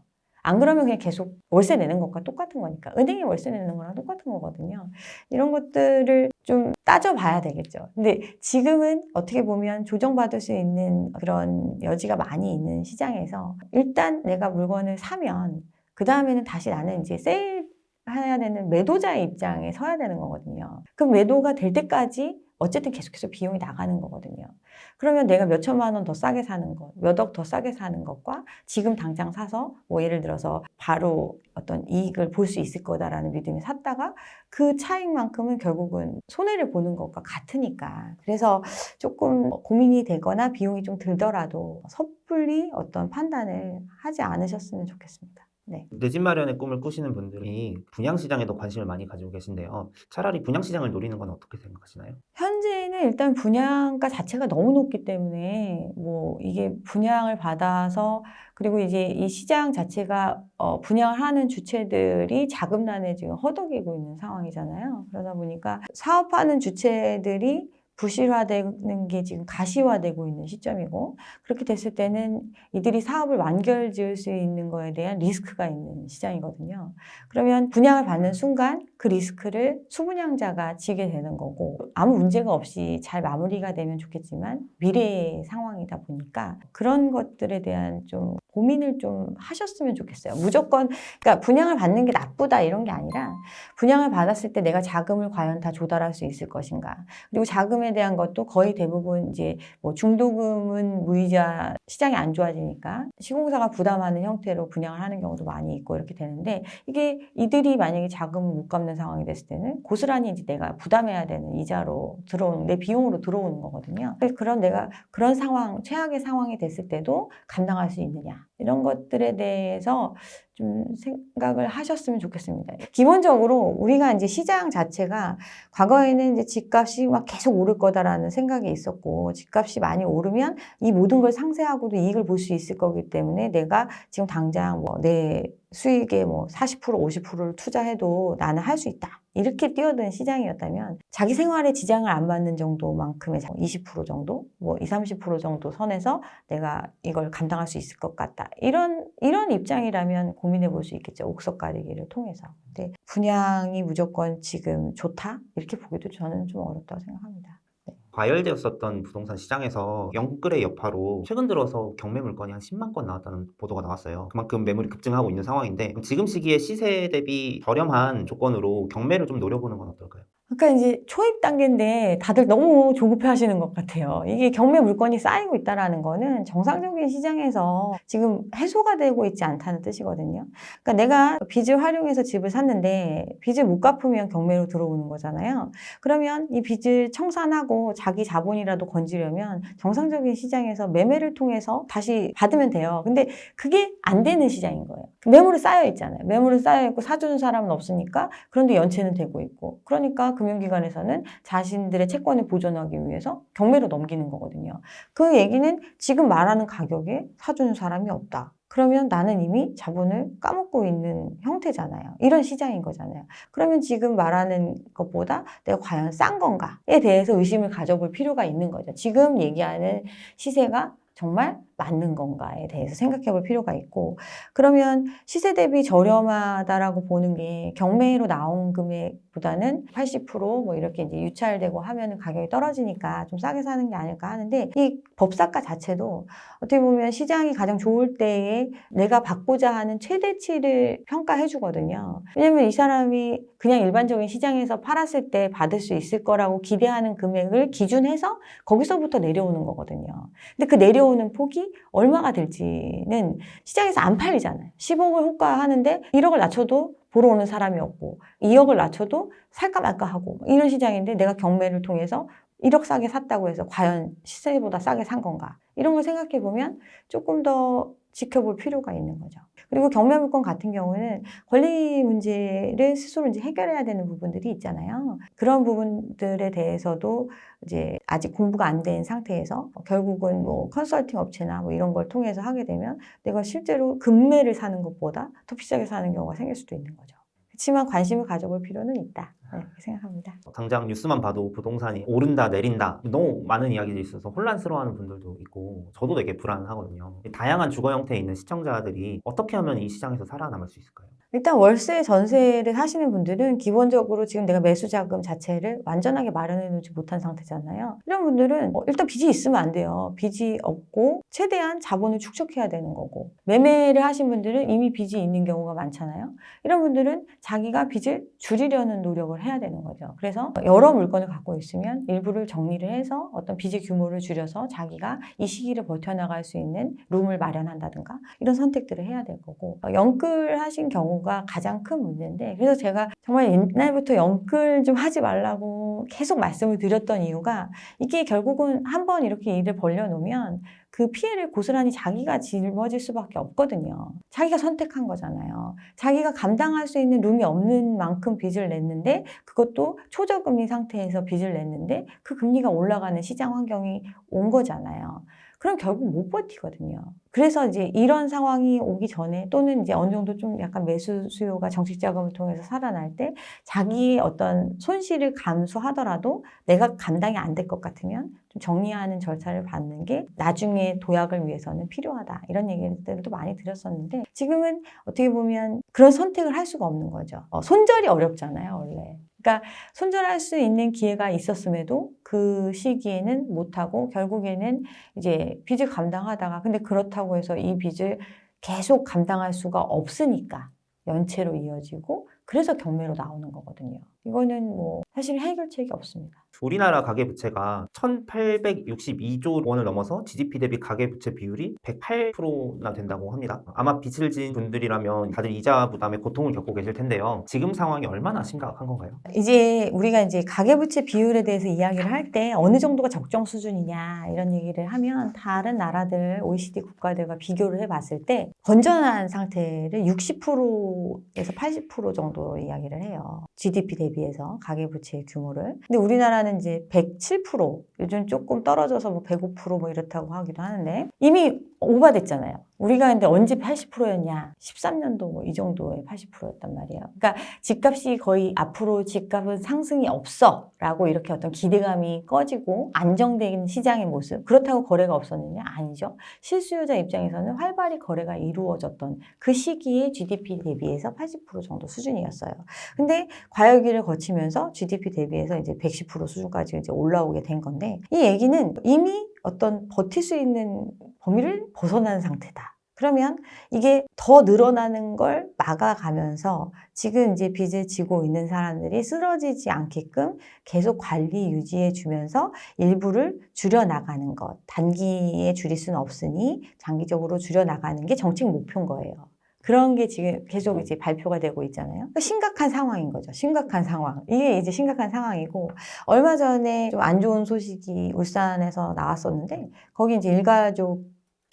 안 그러면 그냥 계속 월세 내는 것과 똑같은 거니까. 은행에 월세 내는 거랑 똑같은 거거든요. 이런 것들을 좀 따져봐야 되겠죠. 근데 지금은 어떻게 보면 조정받을 수 있는 그런 여지가 많이 있는 시장에서 일단 내가 물건을 사면 그 다음에는 다시 나는 이제 세일해야 되는 매도자의 입장에 서야 되는 거거든요. 그럼 매도가 될 때까지 어쨌든 계속해서 비용이 나가는 거거든요. 그러면 내가 몇 천만 원 더 싸게 사는 것, 몇 억 더 싸게 사는 것과 지금 당장 사서 뭐 예를 들어서 바로 어떤 이익을 볼 수 있을 거다라는 믿음이 샀다가 그 차익만큼은 결국은 손해를 보는 것과 같으니까. 그래서 조금 고민이 되거나 비용이 좀 들더라도 섣불리 어떤 판단을 하지 않으셨으면 좋겠습니다. 네. 내 집 마련의 꿈을 꾸시는 분들이 분양시장에도 관심을 많이 가지고 계신데요. 차라리 분양시장을 노리는 건 어떻게 생각하시나요? 현재는 일단 분양가 자체가 너무 높기 때문에 뭐 이게 분양을 받아서 그리고 이제 이 시장 자체가 분양을 하는 주체들이 자금난에 지금 허덕이고 있는 상황이잖아요. 그러다 보니까 사업하는 주체들이 부실화되는 게 지금 가시화되고 있는 시점이고 그렇게 됐을 때는 이들이 사업을 완결 지을 수 있는 거에 대한 리스크가 있는 시장이거든요. 그러면 분양을 받는 순간 그 리스크를 수분양자가 지게 되는 거고 아무 문제가 없이 잘 마무리가 되면 좋겠지만 미래의 상황이다 보니까 그런 것들에 대한 좀 고민을 좀 하셨으면 좋겠어요. 무조건 그러니까 분양을 받는 게 나쁘다 이런 게 아니라 분양을 받았을 때 내가 자금을 과연 다 조달할 수 있을 것인가. 그리고 자금에 대한 것도 거의 대부분 이제 뭐 중도금은 무이자 시장이 안 좋아지니까 시공사가 부담하는 형태로 분양을 하는 경우도 많이 있고 이렇게 되는데 이게 이들이 만약에 자금을 못 갚는 상황이 됐을 때는 고스란히 이제 내가 부담해야 되는 이자로 들어오는 내 비용으로 들어오는 거거든요. 그래서 내가 그런 상황 최악의 상황이 됐을 때도 감당할 수 있느냐 이런 것들에 대해서 좀 생각을 하셨으면 좋겠습니다. 기본적으로 우리가 이제 시장 자체가 과거에는 이제 집값이 막 계속 오를 거다라는 생각이 있었고 집값이 많이 오르면 이 모든 걸 상쇄하고도 이익을 볼 수 있을 거기 때문에 내가 지금 당장 뭐 내 수익의 뭐 40% 50%를 투자해도 나는 할 수 있다. 이렇게 뛰어든 시장이었다면 자기 생활에 지장을 안 받는 정도만큼의 20% 정도, 뭐 20, 30% 정도 선에서 내가 이걸 감당할 수 있을 것 같다. 이런 입장이라면 고민해 볼 수 있겠죠. 옥석 가리기를 통해서. 근데 분양이 무조건 지금 좋다? 이렇게 보기도 저는 좀 어렵다고 생각합니다. 과열되었었던 부동산 시장에서 영끌의 여파로 최근 들어서 경매 물건이 한 10만 건 나왔다는 보도가 나왔어요. 그만큼 매물이 급증하고 있는 상황인데 지금 시기에 시세 대비 저렴한 조건으로 경매를 좀 노려보는 건 어떨까요? 그러니까 이제 초입 단계인데 다들 너무 조급해 하시는 것 같아요. 이게 경매 물건이 쌓이고 있다라는 거는 정상적인 시장에서 지금 해소가 되고 있지 않다는 뜻이거든요. 그러니까 내가 빚을 활용해서 집을 샀는데 빚을 못 갚으면 경매로 들어오는 거잖아요. 그러면 이 빚을 청산하고 자기 자본이라도 건지려면 정상적인 시장에서 매매를 통해서 다시 받으면 돼요. 근데 그게 안 되는 시장인 거예요. 매물이 쌓여 있잖아요. 매물이 쌓여 있고 사주는 사람은 없으니까 그런데 연체는 되고 있고 그러니까 금융기관에서는 자신들의 채권을 보존하기 위해서 경매로 넘기는 거거든요. 그 얘기는 지금 말하는 가격에 사주는 사람이 없다. 그러면 나는 이미 자본을 까먹고 있는 형태잖아요. 이런 시장인 거잖아요. 그러면 지금 말하는 것보다 내가 과연 싼 건가에 대해서 의심을 가져볼 필요가 있는 거죠. 지금 얘기하는 시세가 정말 맞는 건가에 대해서 생각해 볼 필요가 있고 그러면 시세 대비 저렴하다라고 보는 게 경매로 나온 금액보다는 80%뭐 이렇게 이제 유찰되고 하면은 가격이 떨어지니까 좀 싸게 사는 게 아닐까 하는데 이 법사가 자체도 어떻게 보면 시장이 가장 좋을 때에 내가 받고자 하는 최대치를 평가해 주거든요. 왜냐면 이 사람이 그냥 일반적인 시장에서 팔았을 때 받을 수 있을 거라고 기대하는 금액을 기준해서 거기서부터 내려오는 거거든요. 근데 그 내려오는 폭이 얼마가 될지는 시장에서 안 팔리잖아요. 10억을 호가하는데 1억을 낮춰도 보러 오는 사람이 없고 2억을 낮춰도 살까 말까 하고 이런 시장인데 내가 경매를 통해서 1억 싸게 샀다고 해서 과연 시세보다 싸게 산 건가? 이런 걸 생각해 보면 조금 더 지켜볼 필요가 있는 거죠. 그리고 경매물건 같은 경우는 권리 문제를 스스로 이제 해결해야 되는 부분들이 있잖아요. 그런 부분들에 대해서도 이제 아직 공부가 안 된 상태에서 결국은 뭐 컨설팅 업체나 뭐 이런 걸 통해서 하게 되면 내가 실제로 금매를 사는 것보다 더 비싸게 사는 경우가 생길 수도 있는 거죠. 그렇지만 관심을 가져볼 필요는 있다. 네, 그렇게 생각합니다. 당장 뉴스만 봐도 부동산이 오른다 내린다 너무 많은 이야기들이 있어서 혼란스러워하는 분들도 있고 저도 되게 불안하거든요. 다양한 주거 형태에 있는 시청자들이 어떻게 하면 이 시장에서 살아남을 수 있을까요? 일단 월세 전세를 사시는 분들은 기본적으로 지금 내가 매수 자금 자체를 완전하게 마련해 놓지 못한 상태잖아요. 이런 분들은 일단 빚이 있으면 안 돼요. 빚이 없고 최대한 자본을 축적해야 되는 거고, 매매를 하신 분들은 이미 빚이 있는 경우가 많잖아요. 이런 분들은 자기가 빚을 줄이려는 노력을 해야 되는 거죠. 그래서 여러 물건을 갖고 있으면 일부를 정리를 해서 어떤 빚의 규모를 줄여서 자기가 이 시기를 버텨나갈 수 있는 룸을 마련한다든가 이런 선택들을 해야 될 거고, 영끌 하신 경우가 가장 큰 문제인데, 그래서 제가 정말 옛날부터 영끌 좀 하지 말라고 계속 말씀을 드렸던 이유가, 이게 결국은 한번 이렇게 일을 벌려놓으면 그 피해를 고스란히 자기가 짊어질 수밖에 없거든요. 자기가 선택한 거잖아요. 자기가 감당할 수 있는 룸이 없는 만큼 빚을 냈는데, 그것도 초저금리 상태에서 빚을 냈는데 그 금리가 올라가는 시장 환경이 온 거잖아요. 그럼 결국 못 버티거든요. 그래서 이제 이런 상황이 오기 전에, 또는 이제 어느 정도 좀 약간 매수 수요가 정책 자금을 통해서 살아날 때 자기의 어떤 손실을 감수하더라도 내가 감당이 안 될 것 같으면 좀 정리하는 절차를 받는 게 나중에 도약을 위해서는 필요하다. 이런 얘기들도 많이 드렸었는데, 지금은 어떻게 보면 그런 선택을 할 수가 없는 거죠. 손절이 어렵잖아요, 원래. 그러니까 손절할 수 있는 기회가 있었음에도 그 시기에는 못하고 결국에는 이제 빚을 감당하다가, 근데 그렇다고 해서 이 빚을 계속 감당할 수가 없으니까 연체로 이어지고, 그래서 경매로 나오는 거거든요. 이거는 뭐 사실 해결책이 없습니다. 우리나라 가계부채가 1862조 원을 넘어서 GDP 대비 가계부채 비율이 108%나 된다고 합니다. 아마 빚을 진 분들이라면 다들 이자 부담에 고통을 겪고 계실 텐데요. 지금 상황이 얼마나 심각한 건가요? 이제 우리가 이제 가계부채 비율에 대해서 이야기를 할 때 어느 정도가 적정 수준이냐 이런 얘기를 하면, 다른 나라들, OECD 국가들과 비교를 해봤을 때 건전한 상태를 60%에서 80% 정도로 이야기를 해요. GDP 대비해서 가계부채의 규모를. 근데 우리나라는 이제 107%, 요즘 조금 떨어져서 뭐 105% 뭐 이렇다고 하기도 하는데, 이미 오버됐잖아요. 우리가 근데 언제 80%였냐? 13년도 뭐 이 정도의 80%였단 말이에요. 그러니까 집값이 거의 앞으로 집값은 상승이 없어 라고 이렇게 어떤 기대감이 꺼지고 안정된 시장의 모습. 그렇다고 거래가 없었느냐? 아니죠. 실수요자 입장에서는 활발히 거래가 이루어졌던 그 시기에 GDP 대비해서 80% 정도 수준이었어요. 근데 과열기를 거치면서 GDP 대비해서 이제 110% 수준까지 이제 올라오게 된 건데, 이 얘기는 이미 어떤 버틸 수 있는 범위를 벗어난 상태다. 그러면 이게 더 늘어나는 걸 막아가면서 지금 이제 빚을 지고 있는 사람들이 쓰러지지 않게끔 계속 관리 유지해 주면서 일부를 줄여나가는 것. 단기에 줄일 수는 없으니 장기적으로 줄여나가는 게 정책 목표인 거예요. 그런 게 지금 계속 이제 발표가 되고 있잖아요. 그러니까 심각한 상황인 거죠. 심각한 상황. 이게 이제 심각한 상황이고, 얼마 전에 좀 안 좋은 소식이 울산에서 나왔었는데, 거기 이제 일가족이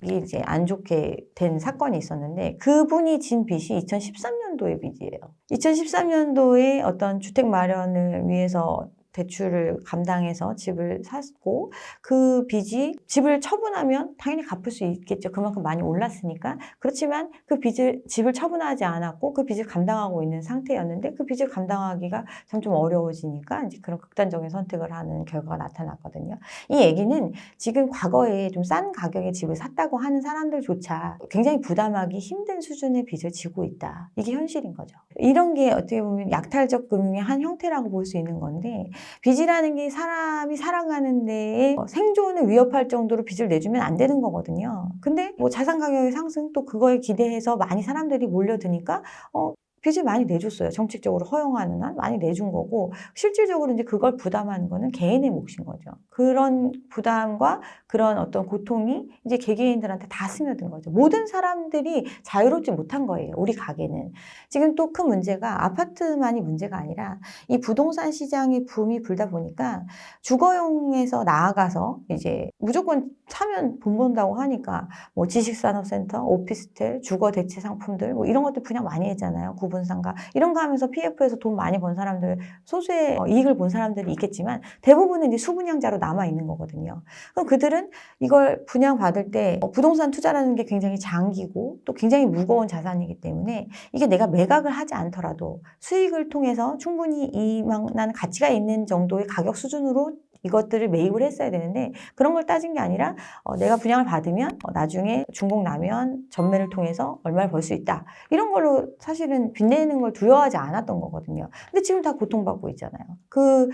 이제 안 좋게 된 사건이 있었는데, 그분이 진 빚이 2013년도의 빚이에요. 2013년도에 어떤 주택 마련을 위해서 대출을 감당해서 집을 샀고, 그 빚이 집을 처분하면 당연히 갚을 수 있겠죠. 그만큼 많이 올랐으니까. 그렇지만 그 집을 처분하지 않았고 그 빚을 감당하고 있는 상태였는데, 그 빚을 감당하기가 점점 어려워지니까 이제 그런 극단적인 선택을 하는 결과가 나타났거든요. 이 얘기는 지금 과거에 좀 싼 가격에 집을 샀다고 하는 사람들조차 굉장히 부담하기 힘든 수준의 빚을 지고 있다. 이게 현실인 거죠. 이런 게 어떻게 보면 약탈적 금융의 한 형태라고 볼 수 있는 건데, 빚이라는 게 사람이 살아가는 데에 생존을 위협할 정도로 빚을 내주면 안 되는 거거든요. 근데 뭐 자산 가격의 상승, 또 그거에 기대해서 많이 사람들이 몰려드니까 빚을 많이 내줬어요. 정책적으로 허용하는 한 많이 내준 거고, 실질적으로 이제 그걸 부담하는 거는 개인의 몫인 거죠. 그런 부담과 그런 어떤 고통이 이제 개개인들한테 다 스며든 거죠. 모든 사람들이 자유롭지 못한 거예요. 우리 가게는. 지금 또 큰 문제가 아파트만이 문제가 아니라 이 부동산 시장의 붐이 불다 보니까 주거용에서 나아가서 이제 무조건 사면 돈 번다고 하니까 뭐 지식산업센터, 오피스텔, 주거 대체 상품들 뭐 이런 것들 분양 많이 했잖아요. 구분상가 이런 거 하면서 PF에서 돈 많이 번 사람들, 소수의 이익을 본 사람들이 있겠지만 대부분은 이제 수분양자로 남아 있는 거거든요. 그럼 그들은 이걸 분양받을 때 부동산 투자라는 게 굉장히 장기고 또 굉장히 무거운 자산이기 때문에 이게 내가 매각을 하지 않더라도 수익을 통해서 충분히 이만한 가치가 있는 정도의 가격 수준으로 이것들을 매입을 했어야 되는데 그런 걸 따진 게 아니라 내가 분양을 받으면 나중에 준공 나면 전매를 통해서 얼마를 벌 수 있다. 이런 걸로 사실은 빚내는 걸 두려워하지 않았던 거거든요. 근데 지금 다 고통받고 있잖아요. 그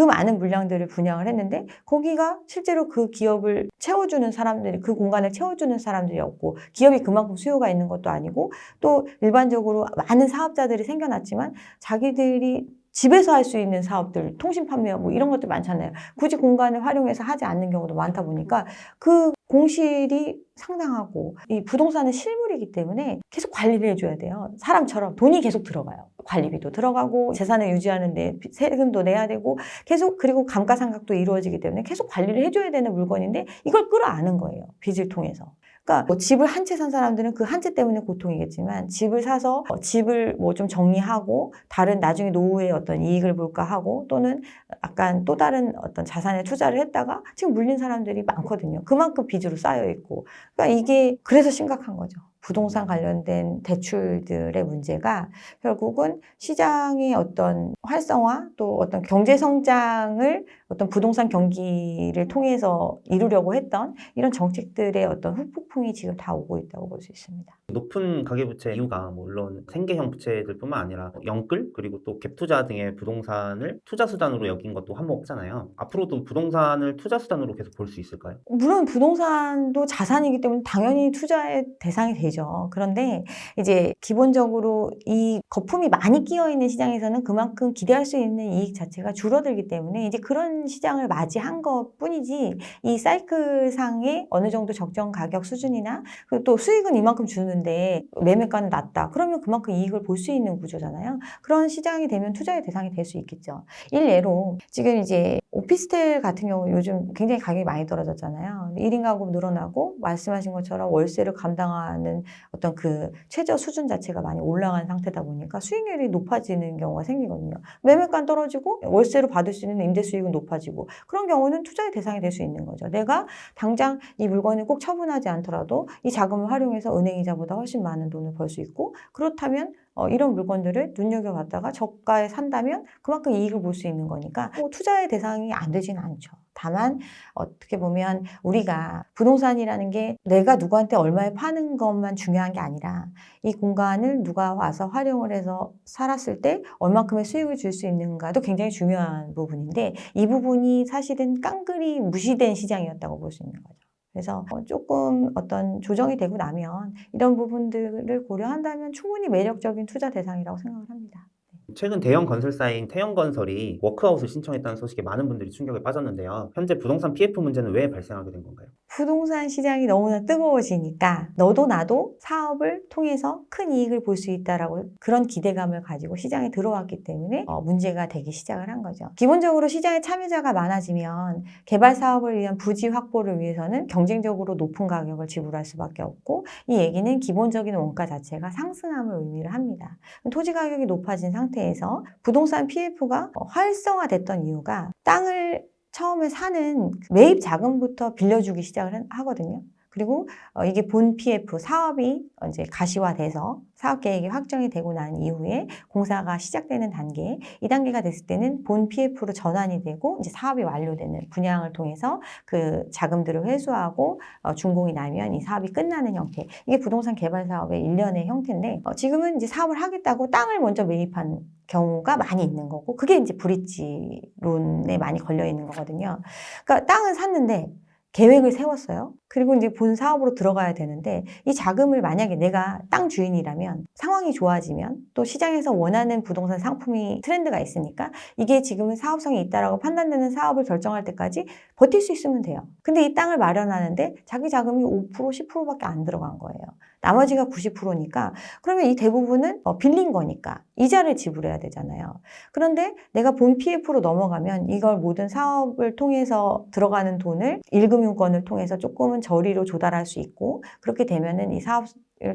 많은 물량들을 분양을 했는데 거기가 실제로 그 기업을 채워주는 사람들이, 그 공간을 채워주는 사람들이 없고 기업이 그만큼 수요가 있는 것도 아니고 또 일반적으로 많은 사업자들이 생겨났지만 자기들이 집에서 할 수 있는 사업들, 통신 판매 뭐 이런 것들 많잖아요. 굳이 공간을 활용해서 하지 않는 경우도 많다 보니까 그 공실이 상당하고 이 부동산은 실물이기 때문에 계속 관리를 해줘야 돼요. 사람처럼 돈이 계속 들어가요. 관리비도 들어가고 재산을 유지하는데 세금도 내야 되고 계속, 그리고 감가상각도 이루어지기 때문에 계속 관리를 해줘야 되는 물건인데 이걸 끌어안은 거예요. 빚을 통해서. 그러니까 뭐 집을 한 채 산 사람들은 그 한 채 때문에 고통이겠지만 집을 사서 집을 뭐 좀 정리하고 다른 나중에 노후에 어떤 이익을 볼까 하고 또는 약간 또 다른 어떤 자산에 투자를 했다가 지금 물린 사람들이 많거든요. 그만큼 빚으로 쌓여 있고. 그러니까 이게 그래서 심각한 거죠. 부동산 관련된 대출들의 문제가 결국은 시장의 어떤 활성화 또 어떤 경제 성장을 어떤 부동산 경기를 통해서 이루려고 했던 이런 정책들의 어떤 후폭풍이 지금 다 오고 있다고 볼 수 있습니다. 높은 가계부채 이유가 물론 생계형 부채들뿐만 아니라 영끌 그리고 또 갭 투자 등의 부동산을 투자 수단으로 여긴 것도 한몫하잖아요. 앞으로도 부동산을 투자 수단으로 계속 볼 수 있을까요? 물론 부동산도 자산이기 때문에 당연히 투자의 대상이 되죠. 그런데 이제 기본적으로 이 거품이 많이 끼어 있는 시장에서는 그만큼 기대할 수 있는 이익 자체가 줄어들기 때문에 이제 그런 시장을 맞이한 것 뿐이지 이 사이클상의 어느 정도 적정 가격 수준이나 그리고 또 수익은 이만큼 주는데 매매가는 낮다. 그러면 그만큼 이익을 볼 수 있는 구조잖아요. 그런 시장이 되면 투자의 대상이 될 수 있겠죠. 일례로 지금 이제 오피스텔 같은 경우 요즘 굉장히 가격이 많이 떨어졌잖아요. 1인 가구 늘어나고 말씀하신 것처럼 월세를 감당하는 어떤 그 최저 수준 자체가 많이 올라간 상태다 보니까 수익률이 높아지는 경우가 생기거든요. 매매가는 떨어지고 월세로 받을 수 있는 임대 수익은 높아지고 그런 경우는 투자의 대상이 될 수 있는 거죠. 내가 당장 이 물건을 꼭 처분하지 않더라도 이 자금을 활용해서 은행이자보다 훨씬 많은 돈을 벌 수 있고 그렇다면 이런 물건들을 눈여겨봤다가 저가에 산다면 그만큼 이익을 볼 수 있는 거니까 투자의 대상이 안 되지는 않죠. 다만 어떻게 보면 우리가 부동산이라는 게 내가 누구한테 얼마에 파는 것만 중요한 게 아니라 이 공간을 누가 와서 활용을 해서 살았을 때 얼마큼의 수익을 줄 수 있는가도 굉장히 중요한 부분인데 이 부분이 사실은 깡그리 무시된 시장이었다고 볼 수 있는 거죠. 그래서 조금 어떤 조정이 되고 나면 이런 부분들을 고려한다면 충분히 매력적인 투자 대상이라고 생각을 합니다. 최근 대형 건설사인 태영건설이 워크아웃을 신청했다는 소식에 많은 분들이 충격에 빠졌는데요. 현재 부동산 PF 문제는 왜 발생하게 된 건가요? 부동산 시장이 너무나 뜨거워지니까 너도 나도 사업을 통해서 큰 이익을 볼 수 있다라고 그런 기대감을 가지고 시장에 들어왔기 때문에 문제가 되기 시작을 한 거죠. 기본적으로 시장에 참여자가 많아지면 개발 사업을 위한 부지 확보를 위해서는 경쟁적으로 높은 가격을 지불할 수밖에 없고 이 얘기는 기본적인 원가 자체가 상승함을 의미를 합니다. 토지 가격이 높아진 상태에서 부동산 PF가 활성화됐던 이유가 땅을 처음에 사는 매입 자금부터 빌려주기 시작을 하거든요. 그리고 이게 본 PF 사업이 이제 가시화돼서 사업 계획이 확정이 되고 난 이후에 공사가 시작되는 단계, 이 단계가 됐을 때는 본 PF로 전환이 되고 이제 사업이 완료되는 분양을 통해서 그 자금들을 회수하고 준공이 나면 이 사업이 끝나는 형태. 이게 부동산 개발 사업의 일련의 형태인데 지금은 이제 사업을 하겠다고 땅을 먼저 매입한 경우가 많이 있는 거고 그게 이제 브릿지론에 많이 걸려 있는 거거든요. 그러니까 땅은 샀는데 계획을 세웠어요. 그리고 이제 본 사업으로 들어가야 되는데 이 자금을 만약에 내가 땅 주인이라면 상황이 좋아지면 또 시장에서 원하는 부동산 상품이 트렌드가 있으니까 이게 지금은 사업성이 있다라고 판단되는 사업을 결정할 때까지 버틸 수 있으면 돼요. 근데 이 땅을 마련하는데 자기 자금이 5%, 10%밖에 안 들어간 거예요. 나머지가 90%니까 그러면 이 대부분은 빌린 거니까 이자를 지불해야 되잖아요. 그런데 내가 본 PF로 넘어가면 이걸 모든 사업을 통해서 들어가는 돈을 1금융권을 통해서 조금은 저리로 조달할 수 있고 그렇게 되면은 이 사업을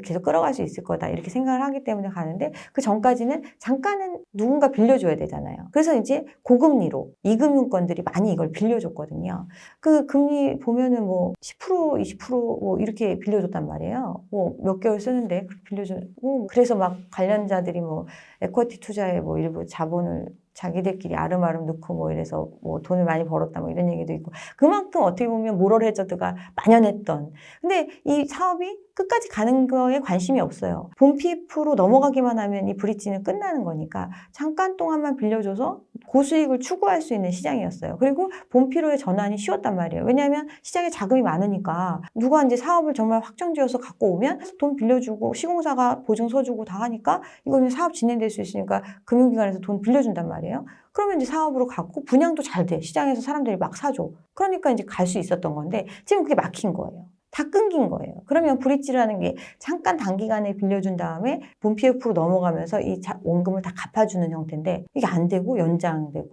계속 끌어갈 수 있을 거다 이렇게 생각을 하기 때문에 가는데 그 전까지는 잠깐은 누군가 빌려줘야 되잖아요. 그래서 이제 고금리로 2금융권들이 많이 이걸 빌려줬거든요. 그 금리 보면은 뭐 10%, 20% 이렇게 빌려줬단 말이에요. 뭐 몇 개월 쓰는데 그렇게 빌려주고 그래서 막 관련자들이 뭐 에쿼티 투자에 뭐 일부 자본을 자기들끼리 아름아름 넣고 뭐 이래서 뭐 돈을 많이 벌었다 뭐 이런 얘기도 있고 그만큼 어떻게 보면 모럴 해저드가 만연했던 근데 이 사업이 끝까지 가는 거에 관심이 없어요. 본 PF로 넘어가기만 하면 이 브릿지는 끝나는 거니까 잠깐 동안만 빌려줘서 고수익을 추구할 수 있는 시장이었어요. 그리고 본피로의 전환이 쉬웠단 말이에요. 왜냐하면 시장에 자금이 많으니까 누가 이제 사업을 정말 확정지어서 갖고 오면 돈 빌려주고 시공사가 보증 서주고 다 하니까 이거는 사업 진행될 수 있으니까 금융기관에서 돈 빌려준단 말이에요. 그러면 이제 사업으로 갖고 분양도 잘 돼. 시장에서 사람들이 막 사줘. 그러니까 이제 갈 수 있었던 건데 지금 그게 막힌 거예요. 다 끊긴 거예요. 그러면 브릿지라는 게 잠깐 단기간에 빌려준 다음에 본 PF로 넘어가면서 이 원금을 다 갚아주는 형태인데 이게 안 되고 연장되고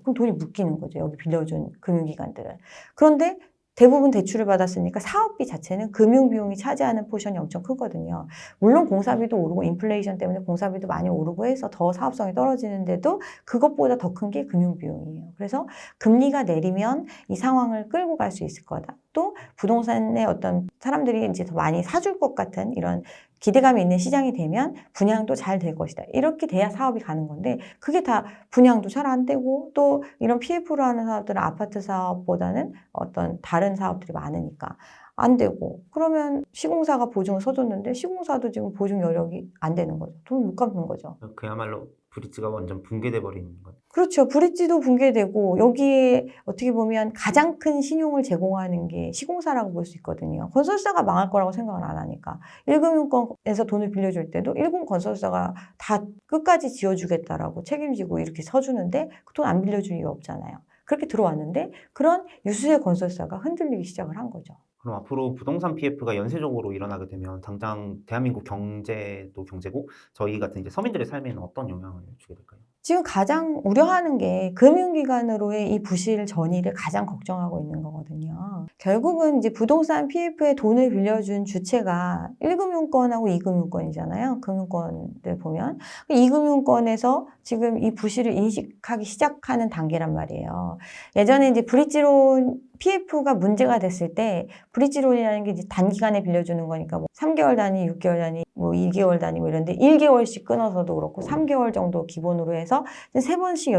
그럼 돈이 묶이는 거죠. 여기 빌려준 금융기관들은. 그런데 대부분 대출을 받았으니까 사업비 자체는 금융비용이 차지하는 포션이 엄청 크거든요. 물론 공사비도 오르고 인플레이션 때문에 공사비도 많이 오르고 해서 더 사업성이 떨어지는데도 그것보다 더 큰 게 금융비용이에요. 그래서 금리가 내리면 이 상황을 끌고 갈 수 있을 거다. 또 부동산의 어떤 사람들이 이제 더 많이 사줄 것 같은 이런 기대감이 있는 시장이 되면 분양도 잘 될 것이다. 이렇게 돼야 사업이 가는 건데 그게 다 분양도 잘 안 되고 또 이런 PF로 하는 사업들은 아파트 사업보다는 어떤 다른 사업들이 많으니까 안 되고 그러면 시공사가 보증을 서줬는데 시공사도 지금 보증 여력이 안 되는 거죠. 돈 못 갚는 거죠. 그야말로 브릿지가 완전 붕괴돼 버리는 것. 그렇죠. 브릿지도 붕괴되고 여기에 어떻게 보면 가장 큰 신용을 제공하는 게 시공사라고 볼 수 있거든요. 건설사가 망할 거라고 생각을 안 하니까. 1금융권에서 돈을 빌려줄 때도 1금 건설사가 다 끝까지 지어주겠다라고 책임지고 이렇게 서주는데 그 돈 안 빌려줄 이유 없잖아요. 그렇게 들어왔는데 그런 유수의 건설사가 흔들리기 시작을 한 거죠. 그럼 앞으로 부동산 PF가 연쇄적으로 일어나게 되면 당장 대한민국 경제도 경제고 저희 같은 이제 서민들의 삶에는 어떤 영향을 주게 될까요? 지금 가장 우려하는 게 금융기관으로의 이 부실 전이를 가장 걱정하고 있는 거거든요. 결국은 이제 부동산 PF에 돈을 빌려준 주체가 1금융권하고 2금융권이잖아요. 금융권들 보면. 2금융권에서 지금 이 부실을 인식하기 시작하는 단계란 말이에요. 예전에 이제 브릿지론 PF가 문제가 됐을 때 브릿지론이라는 게 이제 단기간에 빌려주는 거니까 뭐 3개월 단위, 6개월 단위, 뭐 2개월 단위 뭐 이런데 1개월씩 끊어서도 그렇고 3개월 정도 기본으로 해서 3번씩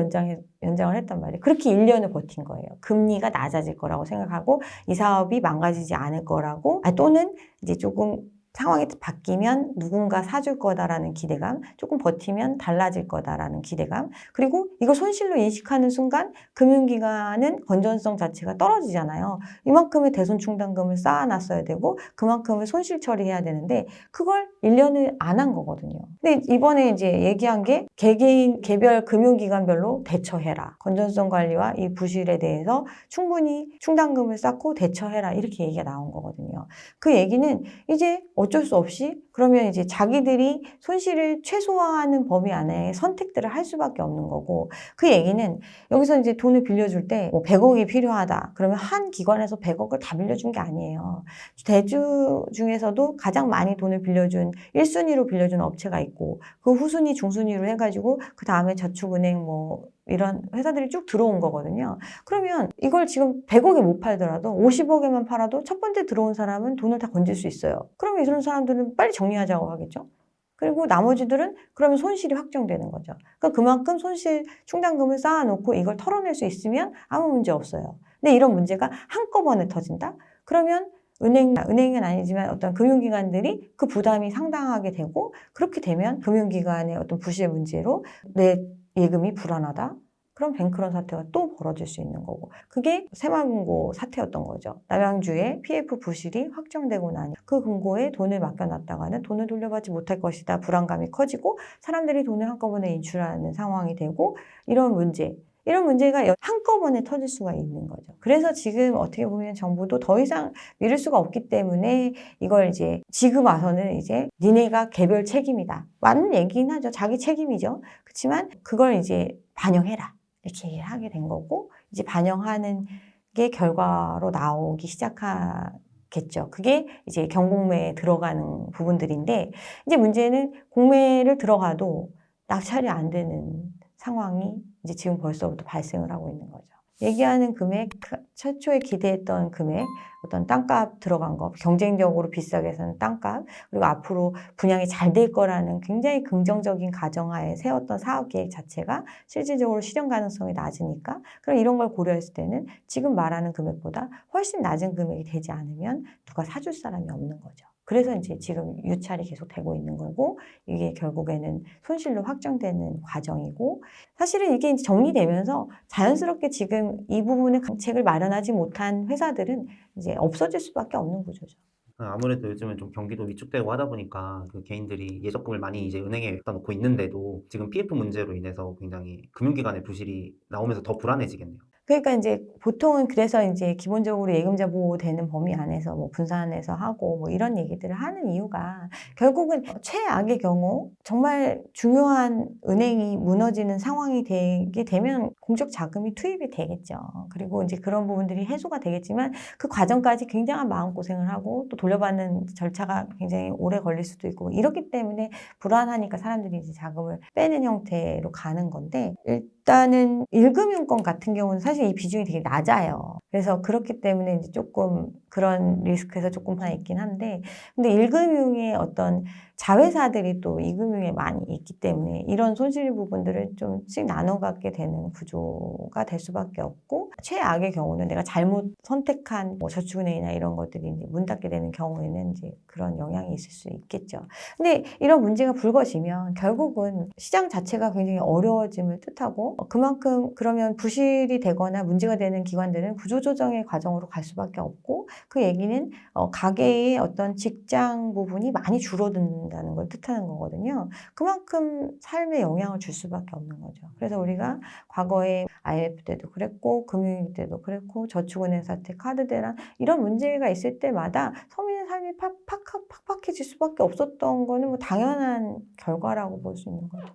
연장을 했단 말이에요. 그렇게 1년을 버틴 거예요. 금리가 낮아질 거라고 생각하고 이 사업이 망가지지 않을 거라고 또는 이제 조금 상황이 바뀌면 누군가 사줄 거다라는 기대감, 조금 버티면 달라질 거다라는 기대감, 그리고 이걸 손실로 인식하는 순간 금융기관은 건전성 자체가 떨어지잖아요. 이만큼의 대손충당금을 쌓아놨어야 되고 그만큼의 손실 처리해야 되는데 그걸 1년을 안 한 거거든요. 근데 이번에 이제 얘기한 게 개개인, 개별 금융기관별로 대처해라. 건전성 관리와 이 부실에 대해서 충분히 충당금을 쌓고 대처해라. 이렇게 얘기가 나온 거거든요. 그 얘기는 이제 어쩔 수 없이 그러면 이제 자기들이 손실을 최소화하는 범위 안에 선택들을 할 수밖에 없는 거고 그 얘기는 여기서 이제 돈을 빌려줄 때 뭐 100억이 필요하다. 그러면 한 기관에서 100억을 다 빌려준 게 아니에요. 대주 중에서도 가장 많이 돈을 빌려준 1순위로 빌려준 업체가 있고 그 후순위, 중순위로 해가지고 그 다음에 저축은행 뭐 이런 회사들이 쭉 들어온 거거든요. 그러면 이걸 지금 100억에 못 팔더라도 50억에만 팔아도 첫 번째 들어온 사람은 돈을 다 건질 수 있어요. 그러면 이런 사람들은 빨리 정리하자고 하겠죠. 그리고 나머지들은 그러면 손실이 확정되는 거죠. 그러니까 그만큼 손실 충당금을 쌓아놓고 이걸 털어낼 수 있으면 아무 문제 없어요. 근데 이런 문제가 한꺼번에 터진다? 그러면 은행은 아니지만 어떤 금융기관들이 그 부담이 상당하게 되고 그렇게 되면 금융기관의 어떤 부실 문제로 내 예금이 불안하다. 그럼 뱅크런 사태가 또 벌어질 수 있는 거고 그게 새마을금고 사태였던 거죠. 남양주에 PF 부실이 확정되고 나니 그 금고에 돈을 맡겨놨다가는 돈을 돌려받지 못할 것이다. 불안감이 커지고 사람들이 돈을 한꺼번에 인출하는 상황이 되고 이런 문제가 한꺼번에 터질 수가 있는 거죠. 그래서 지금 어떻게 보면 정부도 더 이상 미룰 수가 없기 때문에 이걸 이제 지금 와서는 이제 니네가 개별 책임이다. 맞는 얘기긴 하죠. 자기 책임이죠. 그렇지만 그걸 이제 반영해라. 이렇게 얘기를 하게 된 거고 이제 반영하는 게 결과로 나오기 시작하겠죠. 그게 이제 경공매에 들어가는 부분들인데 이제 문제는 공매를 들어가도 낙찰이 안 되는 상황이 이제 지금 벌써부터 발생을 하고 있는 거죠. 얘기하는 금액, 최초에 기대했던 금액, 어떤 땅값 들어간 거, 경쟁적으로 비싸게 사는 땅값, 그리고 앞으로 분양이 잘 될 거라는 굉장히 긍정적인 가정하에 세웠던 사업 계획 자체가 실질적으로 실현 가능성이 낮으니까, 그럼 이런 걸 고려했을 때는 지금 말하는 금액보다 훨씬 낮은 금액이 되지 않으면 누가 사줄 사람이 없는 거죠. 그래서 이제 지금 유찰이 계속 되고 있는 거고, 이게 결국에는 손실로 확정되는 과정이고, 사실은 이게 이제 정리되면서 자연스럽게 지금 이 부분에 정책을 마련하지 못한 회사들은 이제 없어질 수밖에 없는 구조죠. 아무래도 요즘은 좀 경기도 위축되고 하다 보니까 그 개인들이 예적금을 많이 이제 은행에 갖다 놓고 있는데도 지금 PF 문제로 인해서 굉장히 금융기관의 부실이 나오면서 더 불안해지겠네요. 그러니까 이제 보통은 그래서 이제 기본적으로 예금자 보호되는 범위 안에서 뭐 분산해서 하고 뭐 이런 얘기들을 하는 이유가 결국은 최악의 경우 정말 중요한 은행이 무너지는 상황이 되게 되면 공적 자금이 투입이 되겠죠. 그리고 이제 그런 부분들이 해소가 되겠지만 그 과정까지 굉장한 마음고생을 하고 또 돌려받는 절차가 굉장히 오래 걸릴 수도 있고 이렇기 때문에 불안하니까 사람들이 이제 자금을 빼는 형태로 가는 건데 일단은 1금융권 같은 경우는 사실 이 비중이 되게 낮아요. 그래서 그렇기 때문에 이제 조금 그런 리스크에서 조금 하나 있긴 한데, 근데 1금융의 어떤 자회사들이 또 2금융에 많이 있기 때문에 이런 손실 부분들을 좀씩 나눠 갖게 되는 구조가 될 수밖에 없고, 최악의 경우는 내가 잘못 선택한 뭐 저축은행이나 이런 것들이 이제 문 닫게 되는 경우에는 이제 그런 영향이 있을 수 있겠죠. 근데 이런 문제가 불거지면 결국은 시장 자체가 굉장히 어려워짐을 뜻하고 그만큼 그러면 부실이 되거나 문제가 되는 기관들은 구조조정의 과정으로 갈 수밖에 없고 그 얘기는 가계의 어떤 직장 부분이 많이 줄어든다는 걸 뜻하는 거거든요. 그만큼 삶에 영향을 줄 수밖에 없는 거죠. 그래서 우리가 과거에 IMF 때도 그랬고 금융위기 때도 그랬고 저축은행 사태, 카드 대란 이런 문제가 있을 때마다 서민의 삶이 팍팍해질 수밖에 없었던 거는 뭐 당연한 결과라고 볼 수 있는 거죠.